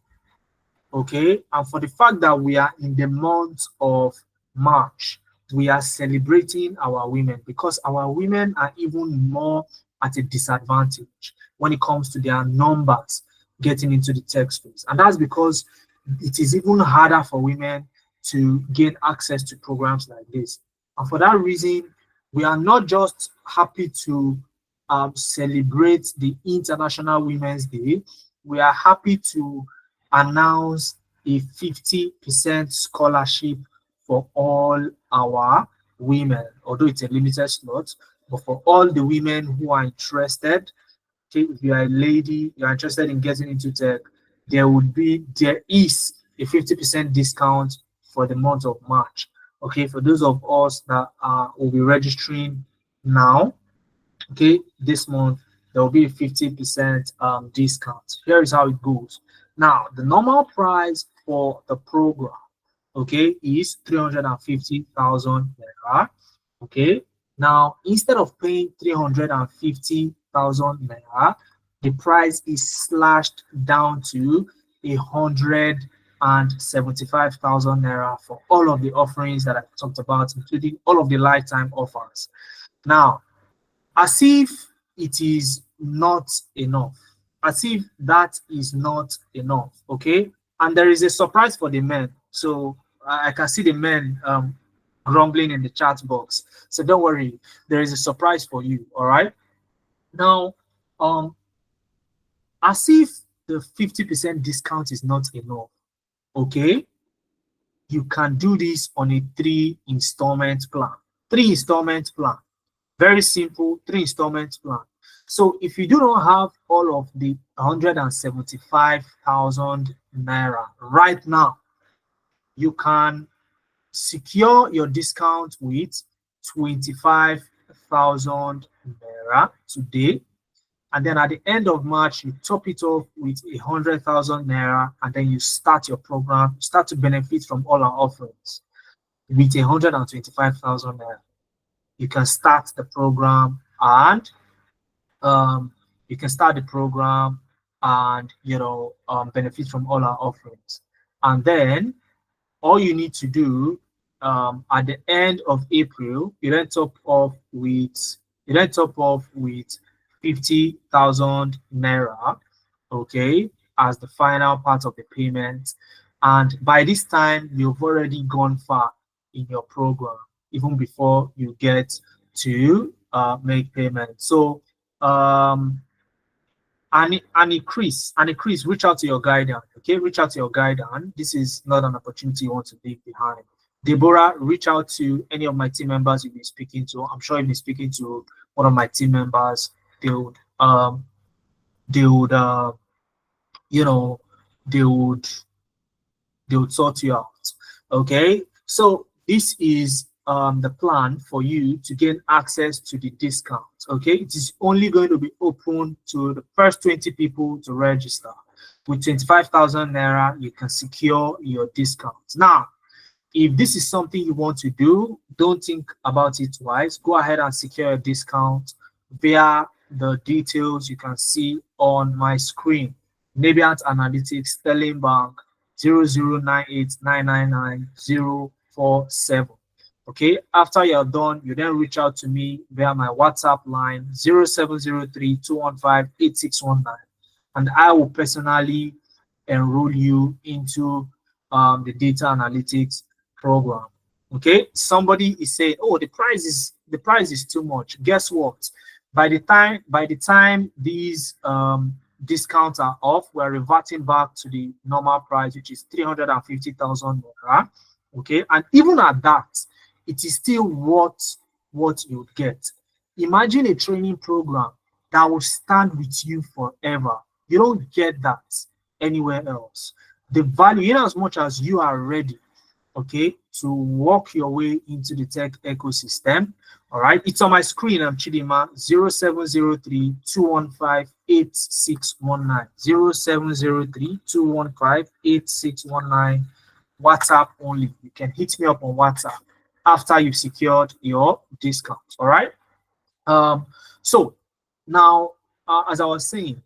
okay, and for the fact that we are in the month of March, we are celebrating our women, because our women are even more at a disadvantage when it comes to their numbers getting into the tech space. And that's because it is even harder for women to gain access to programs like this. And for that reason, we are not just happy to celebrate the International Women's Day, we are happy to announce a 50% scholarship for all our women, although it's a limited slot, but for all the women who are interested. Okay, if you are a lady, you're interested in getting into tech, there is a 50% discount for the month of March. Okay, for those of us that will be registering now, okay, this month there will be a 50% discount. Here is how it goes. Now, the normal price for the program, okay, is 350,000 naira. Okay, now instead of paying 350,000 naira, the price is slashed down to 175,000 naira for all of the offerings that I talked about, including all of the lifetime offers. Now, as if it is not enough, as if that is not enough, okay, and there is a surprise for the men. So I can see the men grumbling in the chat box, so don't worry, there is a surprise for you. All right, now as if the 50% discount is not enough, okay, you can do this on a 3 installment plan. Very simple 3 installment plan. So if you do not have all of the 175,000 naira right now, you can secure your discount with 25,000 naira today. And then at the end of March, you top it off with 100,000 naira, and then you start your program, start to benefit from all our offerings with 125,000 naira. You can start the program, and benefit from all our offerings. And then all you need to do at the end of April, you then top off with 50,000 naira. okay, as the final part of the payment. And by this time, you've already gone far in your program, even before you get to make payment. So, and reach out to your guardian. Okay, reach out to your guardian. This is not an opportunity you want to leave behind. Deborah, reach out to any of my team members you'll be speaking to. I'm sure you'll be speaking to one of my team members. They would they would you know they would they would sort you out. Okay, so this is the plan for you to gain access to the discount. Okay, it is only going to be open to the first 20 people to register. With 25,000 naira, you can secure your discount. Now, if this is something you want to do, don't think about it twice. Go ahead and secure a discount via the details you can see on my screen. Navient Analytics, Sterling Bank, 0098999047. Okay, after you're done, you then reach out to me via my WhatsApp line 0703-215-8619, and I will personally enroll you into the data analytics program. Okay, somebody is saying, oh, the price is too much. Guess what? By the time these discounts are off, we're reverting back to the normal price, which is 350,000 naira. Okay, and even at that, it is still what you would get. Imagine a training program that will stand with you forever. You don't get that anywhere else. The value, in as much as you are ready, okay, to walk your way into the tech ecosystem. All right, it's on my screen. I'm Chidima, 0703-215-8619. 0703-215-8619. WhatsApp only. You can hit me up on WhatsApp after you've secured your discount. All right. So now, as I was saying,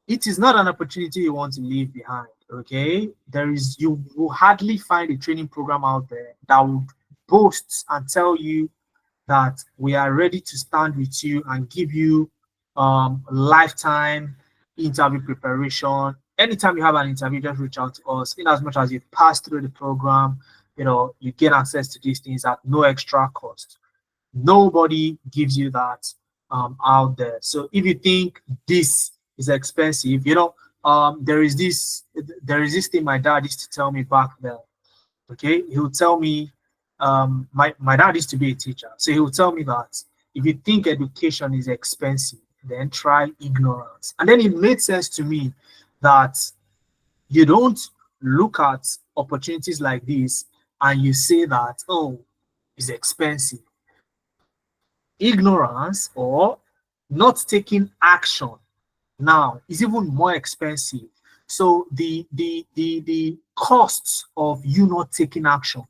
it is not an opportunity you want to leave behind. Okay, you will hardly find a training program out there that would boast and tell you that we are ready to stand with you and give you lifetime interview preparation. Anytime you have an interview, just reach out to us. In as much as you've passed through the program, you get access to these things at no extra cost. Nobody gives you that out there. So if you think this is expensive, there is this thing my dad used to tell me back then. Okay, he would tell me, my dad used to be a teacher, so he would tell me that if you think education is expensive, then try ignorance. And then it made sense to me that you don't look at opportunities like this and you say that, oh, it's expensive. Ignorance or not taking action now is even more expensive. So the costs of you not taking action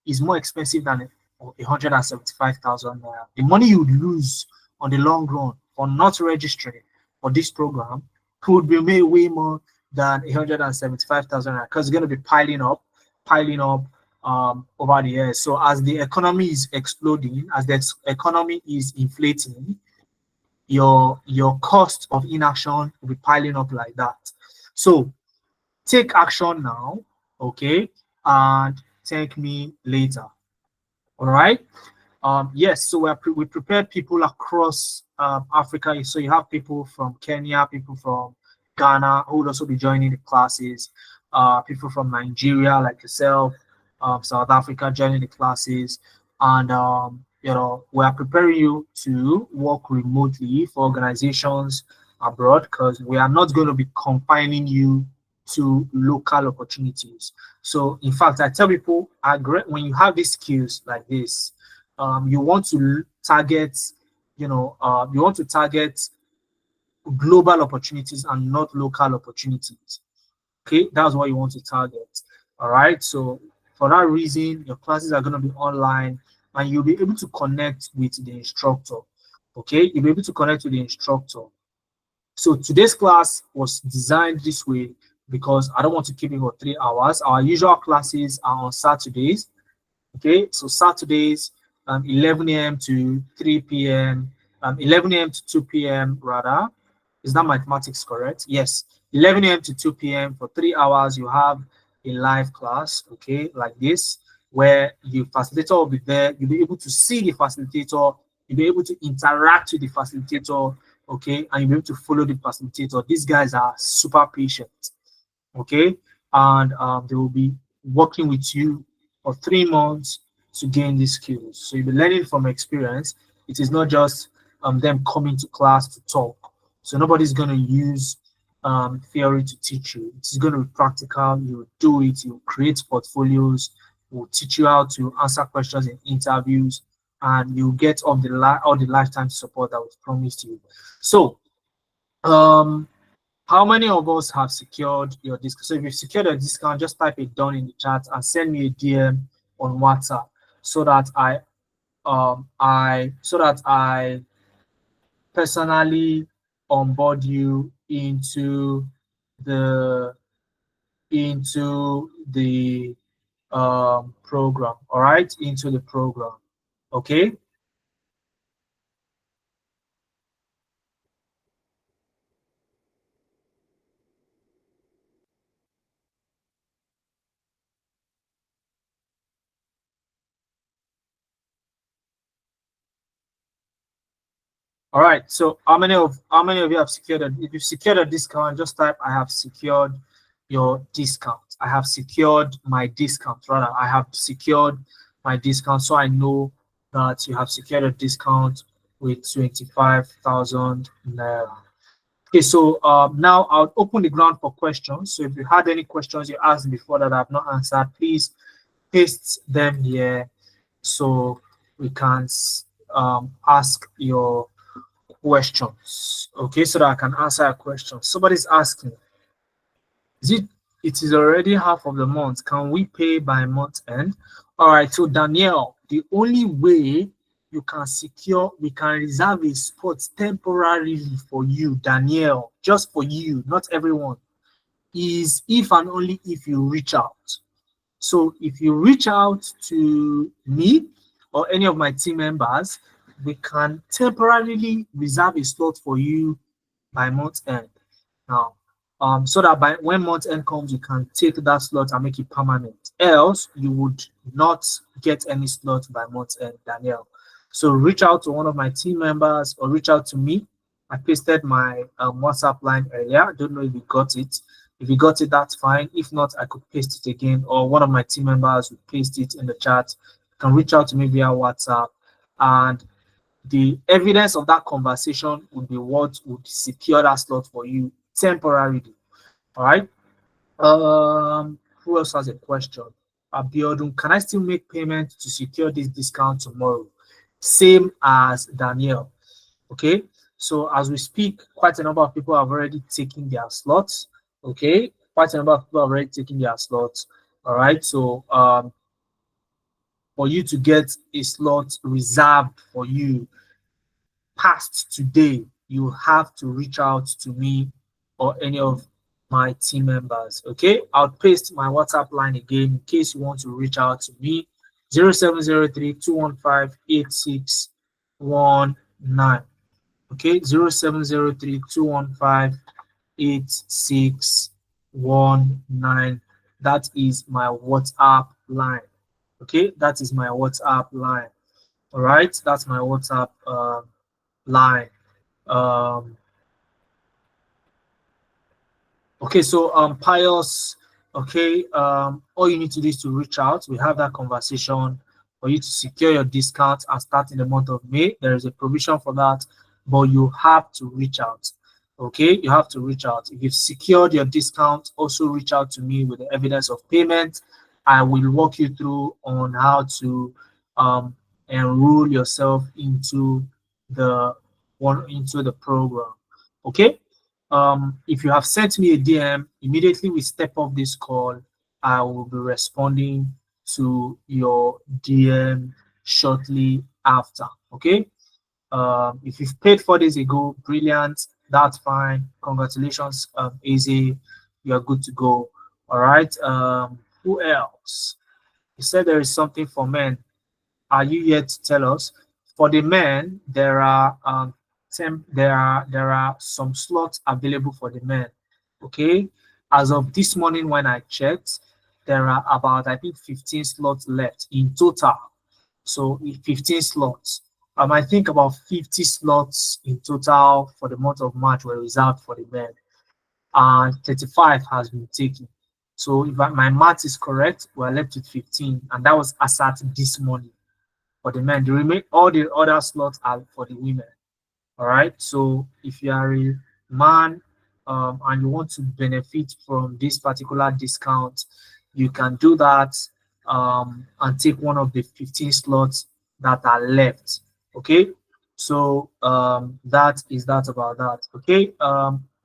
is more expensive than 175,000 naira. The money you would lose on the long run for not registering for this program could be made way more than 175,000 naira, because it's going to be piling up over the years. So as the economy is exploding, as the economy is inflating, your cost of inaction will be piling up like that. So take action now, okay, and thank me later. All right. Yes, so we prepared people across Africa. So you have people from Kenya, people from Ghana who would also be joining the classes, people from Nigeria like yourself, South Africa joining the classes, and we are preparing you to work remotely for organizations abroad, because we are not going to be confining you to local opportunities. So in fact, I tell people, when you have these skills like this, you want to target global opportunities and not local opportunities. Okay, that's what you want to target. All right, so for that reason, your classes are going to be online and you'll be able to connect with the instructor. Okay, you'll be able to connect with the instructor. So today's class was designed this way because I don't want to keep it for 3 hours. Our usual classes are on Saturdays. Okay, so Saturdays, 11 a.m. to 3 p.m., 11 a.m. to 2 p.m. rather, Is that mathematics correct? Yes. 11 a.m. to 2 p.m. for 3 hours, you have a live class, okay, like this, where your facilitator will be there. You'll be able to see the facilitator, you'll be able to interact with the facilitator, okay, and you'll be able to follow the facilitator. These guys are super patient, okay, and they will be working with you for 3 months to gain these skills. So you'll be learning from experience. It is not just them coming to class to talk. So nobody's going to use theory to teach you. It's going to be practical. You do it. You create portfolios. We'll teach you how to answer questions in interviews, and you get all the lifetime support that was promised you. So, how many of us have secured your discount? So if you've secured a discount, just type it down in the chat and send me a DM on WhatsApp so that I personally onboard you the into the program. All right, into the program. Okay. All right. So how many of you have secured it? If you've secured a discount, just type I have secured your discount. I have secured my discount. Rather, I have secured my discount. So I know that you have secured a discount with 25,000 naira. Okay, so now I'll open the ground for questions. So if you had any questions you asked before that I have not answered, please paste them here so we can ask your questions. Okay, so that I can answer a question. Somebody's asking, is it is already half of the month. Can we pay by month end? All right, so Danielle, the only way we can reserve a spot temporarily for you, Danielle, just for you, not everyone, is if and only if you reach out. So if you reach out to me or any of my team members, we can temporarily reserve a slot for you by month end. Now, so that by when month end comes, you can take that slot and make it permanent. Else, you would not get any slot by month end, Danielle. So reach out to one of my team members or reach out to me. I pasted my WhatsApp line earlier. I don't know if you got it. If you got it, that's fine. If not, I could paste it again, or one of my team members would paste it in the chat. You can reach out to me via WhatsApp, and the evidence of that conversation would be what would secure that slot for you temporarily. All right. Who else has a question? Abiodun, can I still make payment to secure this discount tomorrow? Same as Danielle. Okay. So as we speak, quite a number of people have already taken their slots. Okay. Quite a number of people have already taken their slots. All right. So for you to get a slot reserved for you past today, you have to reach out to me or any of my team members. Okay, I'll paste my WhatsApp line again in case you want to reach out to me. 0703 215 8619. Okay, 0703 215 8619. That is my WhatsApp line. Okay, that is my WhatsApp line. All right, that's my WhatsApp line. Um, okay, so Pius, okay, all you need to do is to reach out. We have that conversation for you to secure your discount and start in the month of May. There is a provision for that, but you have to reach out. Okay, you have to reach out. If you've secured your discount, also reach out to me with the evidence of payment. I will walk you through on how to enroll yourself the into the program. Okay. If you have sent me a DM, immediately we step off this call, I will be responding to your DM shortly after. Okay. If you've paid 4 days ago, brilliant. That's fine. Congratulations, Easy. You're good to go. All right. Who else? You said there is something for men. Are you yet to tell us? For the men, there are there are some slots available for the men. Okay, as of this morning when I checked, there are about, I think, 15 slots left in total. So 15 slots. I think about 50 slots in total for the month of March were reserved for the men, and 35 has been taken. So if my math is correct, we're left with 15, and that was as at this morning for the men. The remain all the other slots are for the women. All right. So if you are a man, and you want to benefit from this particular discount, you can do that, and take one of the 15 slots that are left. Okay. So that is that about that. Okay.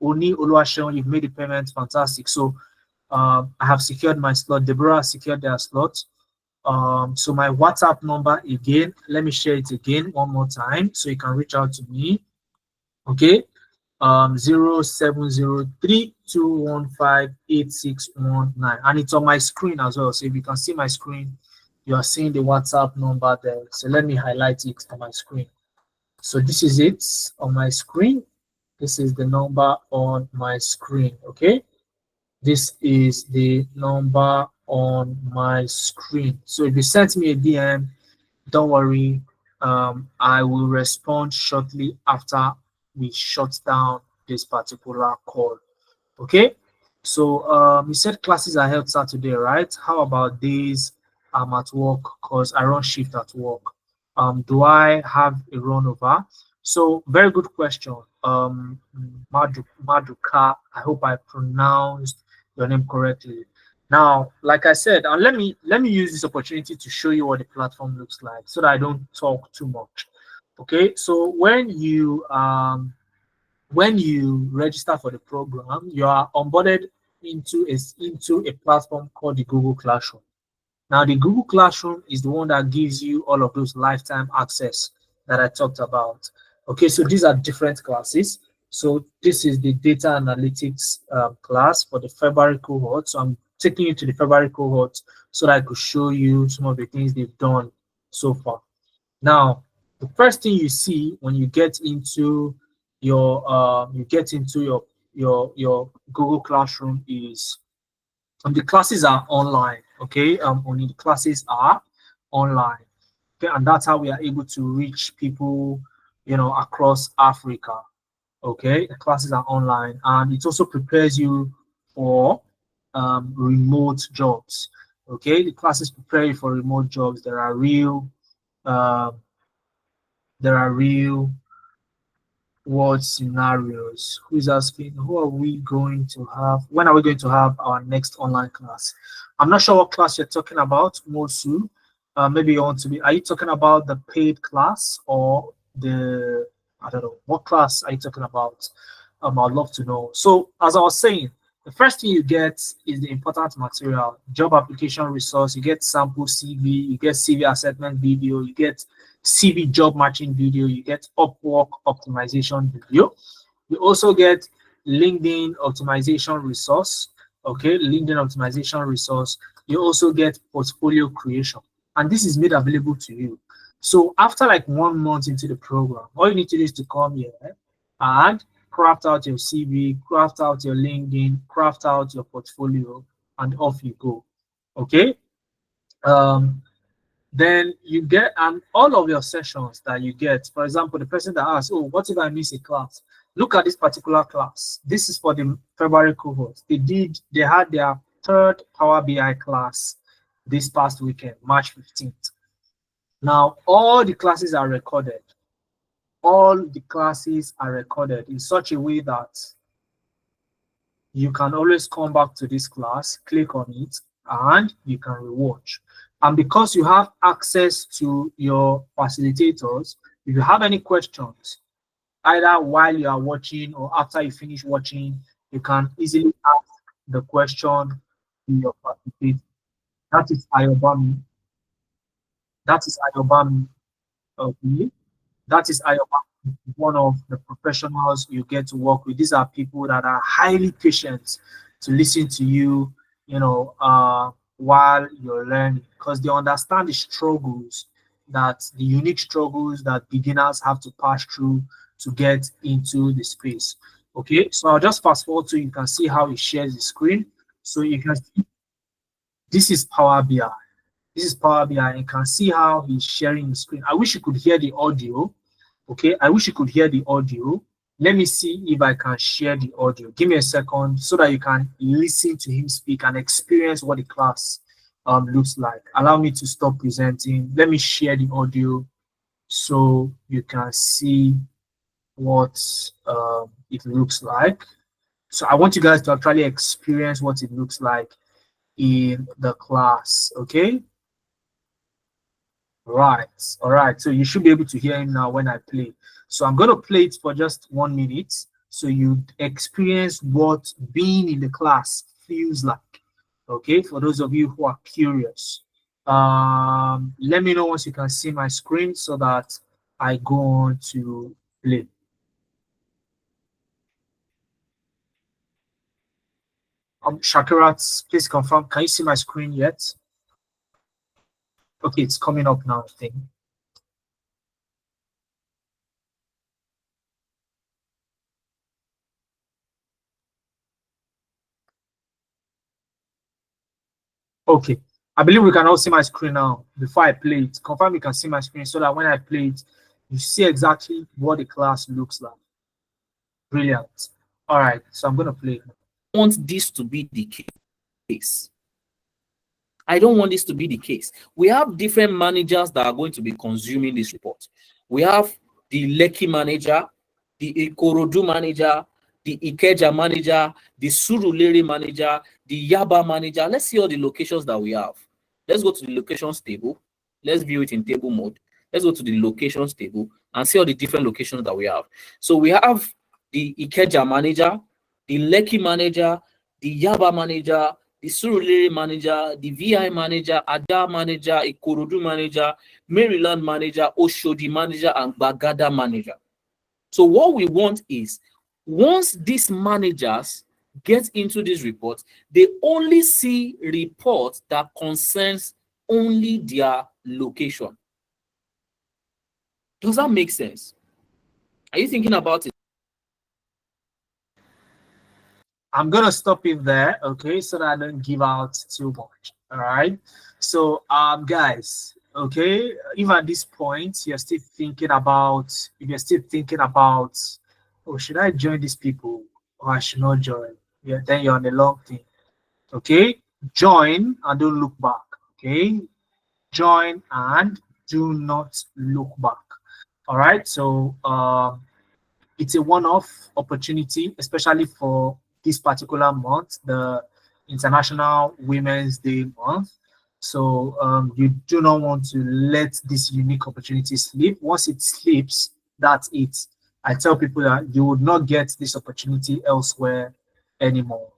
Oni Oluwaseun, you've made the payment. Fantastic. So I have secured my slot. Deborah has secured their slot. So my WhatsApp number again, let me share it again one more time so you can reach out to me. Okay, 0703215861, and it's on my screen as well. So if you can see my screen, you are seeing the WhatsApp number there. So let me highlight it on my screen. So this is it on my screen. This is the number on my screen. Okay, this is the number on my screen. So if you sent me a DM, don't worry, I will respond shortly after we shut down this particular call. Okay, so you said classes are held Saturday, right? How about days I'm at work because I run shift at work? Do I have a run over? So very good question. Maduka, I hope I pronounced your name correctly. Now, like I said, and let me use this opportunity to show you what the platform looks like so that I don't talk too much. Okay, so when you register for the program, you are onboarded into a platform called the Google Classroom. Now, the Google Classroom is the one that gives you all of those lifetime access that I talked about. Okay, so these are different classes. So this is the data analytics class for the February cohort. So I'm taking you to the February cohort so that I could show you some of the things they've done so far. Now, the first thing you see when you get into your Google Classroom is the classes are online. Okay, only the classes are online. Okay, and that's how we are able to reach people, across Africa. Okay, the classes are online, and it also prepares you for remote jobs. Okay, the classes prepare you for remote jobs. Uh, there are real world scenarios. Who is asking, who are we going to have? When are we going to have our next online class? I'm not sure what class you're talking about, Mosu. Maybe you want to be, are you talking about the paid class or I don't know, what class are you talking about? I'd love to know. So, as I was saying, the first thing you get is the important material, job application resource. You get sample CV, you get CV assessment video, you get CV job matching video, you get Upwork optimization video. You also get LinkedIn optimization resource. Okay, LinkedIn optimization resource. You also get portfolio creation, and this is made available to you. So after like 1 month into the program, all you need to do is to come here and craft out your CV, craft out your LinkedIn, craft out your portfolio, and off you go. Okay. Then you get, and all of your sessions that you get, for example, the person that asks, oh, what if I miss a class? Look at this particular class. This is for the February cohort. They had their third Power BI class this past weekend, March 15th. Now, all the classes are recorded. All the classes are recorded in such a way that you can always come back to this class, click on it, and you can rewatch. And because you have access to your facilitators, if you have any questions, either while you are watching or after you finish watching, you can easily ask the question to your facilitator. That is Ayobami. That is Ayobami. Okay. That is Ayobami, one of the professionals you get to work with. These are people that are highly patient to listen to you, while you're learning, because they understand the unique struggles that beginners have to pass through to get into the space. Okay, so I'll just fast forward so you can see how he shares the screen. So you can see this is Power BI. This is Power BI. You can see how he's sharing the screen. I wish you could hear the audio. Okay, I wish you could hear the audio. Let me see if I can share the audio. Give me a second so that you can listen to him speak and experience what the class looks like. Allow me to stop presenting. Let me share the audio so you can see what it looks like. So I want you guys to actually experience what it looks like in the class. Okay. Right. All right. So you should be able to hear him now when I play. So I'm going to play it for just 1 minute so you experience what being in the class feels like. Okay. For those of you who are curious, let me know once you can see my screen so that I go on to play. Shakirat, please confirm. Can you see my screen yet? Okay, it's coming up now, I think. Okay, I believe we can all see my screen now. Before I play it, confirm you can see my screen so that when I play it, you see exactly what the class looks like. Brilliant. All right, so I'm going to play. I want this to be the case. I don't want this to be the case. We have different managers that are going to be consuming this report. We have the Lekki manager, the Ikorodu manager, the Ikeja manager, the Surulere manager, the Yaba manager. Let's see all the locations that we have. Let's go to the locations table. Let's view it in table mode. Let's go to the locations table and see all the different locations that we have. So we have the Ikeja manager, the Lekki manager, the Yaba manager, the Surulere manager, the VI manager, Ada manager, Ikorodu manager, Maryland manager, Oshodi manager, and Bagada manager. So what we want is, once these managers get into this report, they only see reports that concerns only their location. Does that make sense? Are you thinking about it? I'm gonna stop it there, okay, so that I don't give out too much. All right. So guys, okay, if at this point you're still thinking about, if you're still thinking about, oh, should I join these people or I should not join? Yeah, then you're on the long thing. Okay, join and don't look back. Okay, join and do not look back. All right, so it's a one-off opportunity, especially for this particular month, the International Women's Day month. So you do not want to let this unique opportunity slip. Once it slips, that's it. I tell people that you would not get this opportunity elsewhere anymore.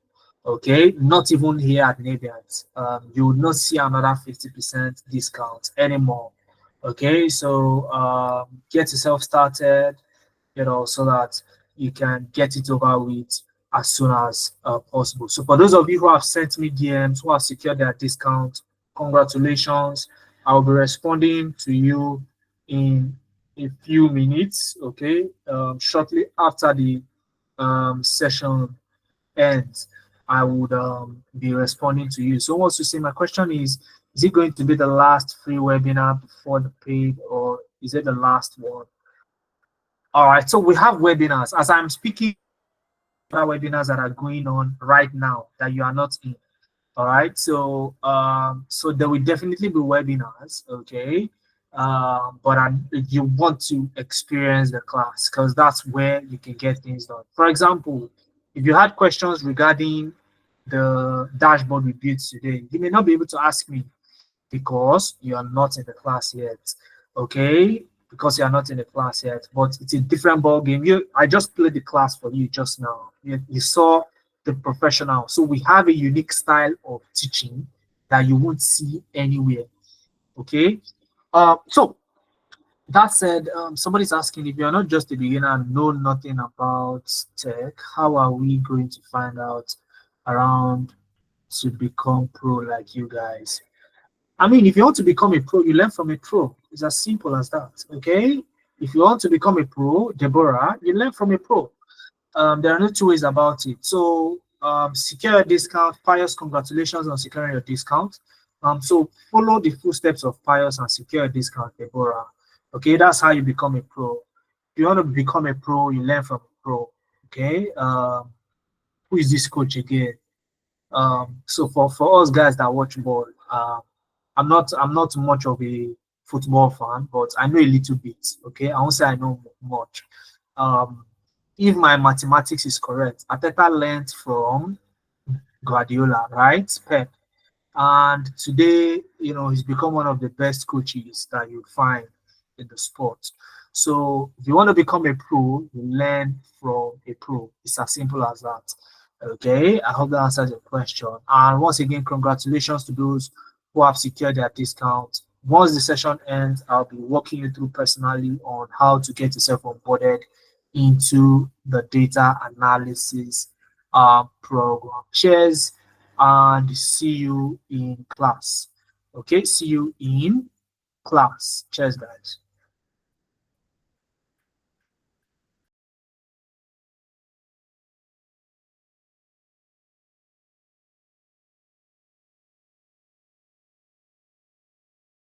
Okay, not even here at Naviant. You would not see another 50% discount anymore. Okay, so get yourself started, so that you can get it over with as soon as possible. So for those of you who have sent me DMs, who have secured their discount, congratulations. I'll be responding to you in a few minutes, okay? Shortly after the session ends, I would be responding to you. So wants to say, my question is it going to be the last free webinar before the paid, or is it the last one? All right, so we have webinars. As I'm speaking, there are webinars that are going on right now that you are not in. All right, so so there will definitely be webinars, okay? But you want to experience the class because that's where you can get things done. For example, if you had questions regarding the dashboard we built today, you may not be able to ask me because you are not in the class yet, okay? Because you are not in the class yet, but it's a different ball game. I just played the class for you just now. You saw the professional. So we have a unique style of teaching that you won't see anywhere. Okay. So that said, somebody's asking, if you're not just a beginner and know nothing about tech, how are we going to find out around to become pro like you guys? I mean, if you want to become a pro, you learn from a pro. It's as simple as that. Okay. If you want to become a pro, Deborah, you learn from a pro. There are no two ways about it. So secure a discount. Pious, congratulations on securing your discount. So follow the footsteps of Pious and secure a discount, Deborah. Okay, that's how you become a pro. If you want to become a pro, you learn from a pro. Okay. Who is this coach again? So for us guys that watch ball, I'm not much of a football fan, but I know a little bit. Okay, I won't say I know much. Um, if my mathematics is correct, Ateta learned from Guardiola, right? Pep. And today, he's become one of the best coaches that you find in the sport. So if you want to become a pro, you learn from a pro. It's as simple as that. Okay, I hope that answers your question. And once again, congratulations to those who have secured their discount. Once the session ends, I'll be walking you through personally on how to get yourself onboarded into the data analysis program. Cheers and see you in class. Okay, see you in class. Cheers, guys.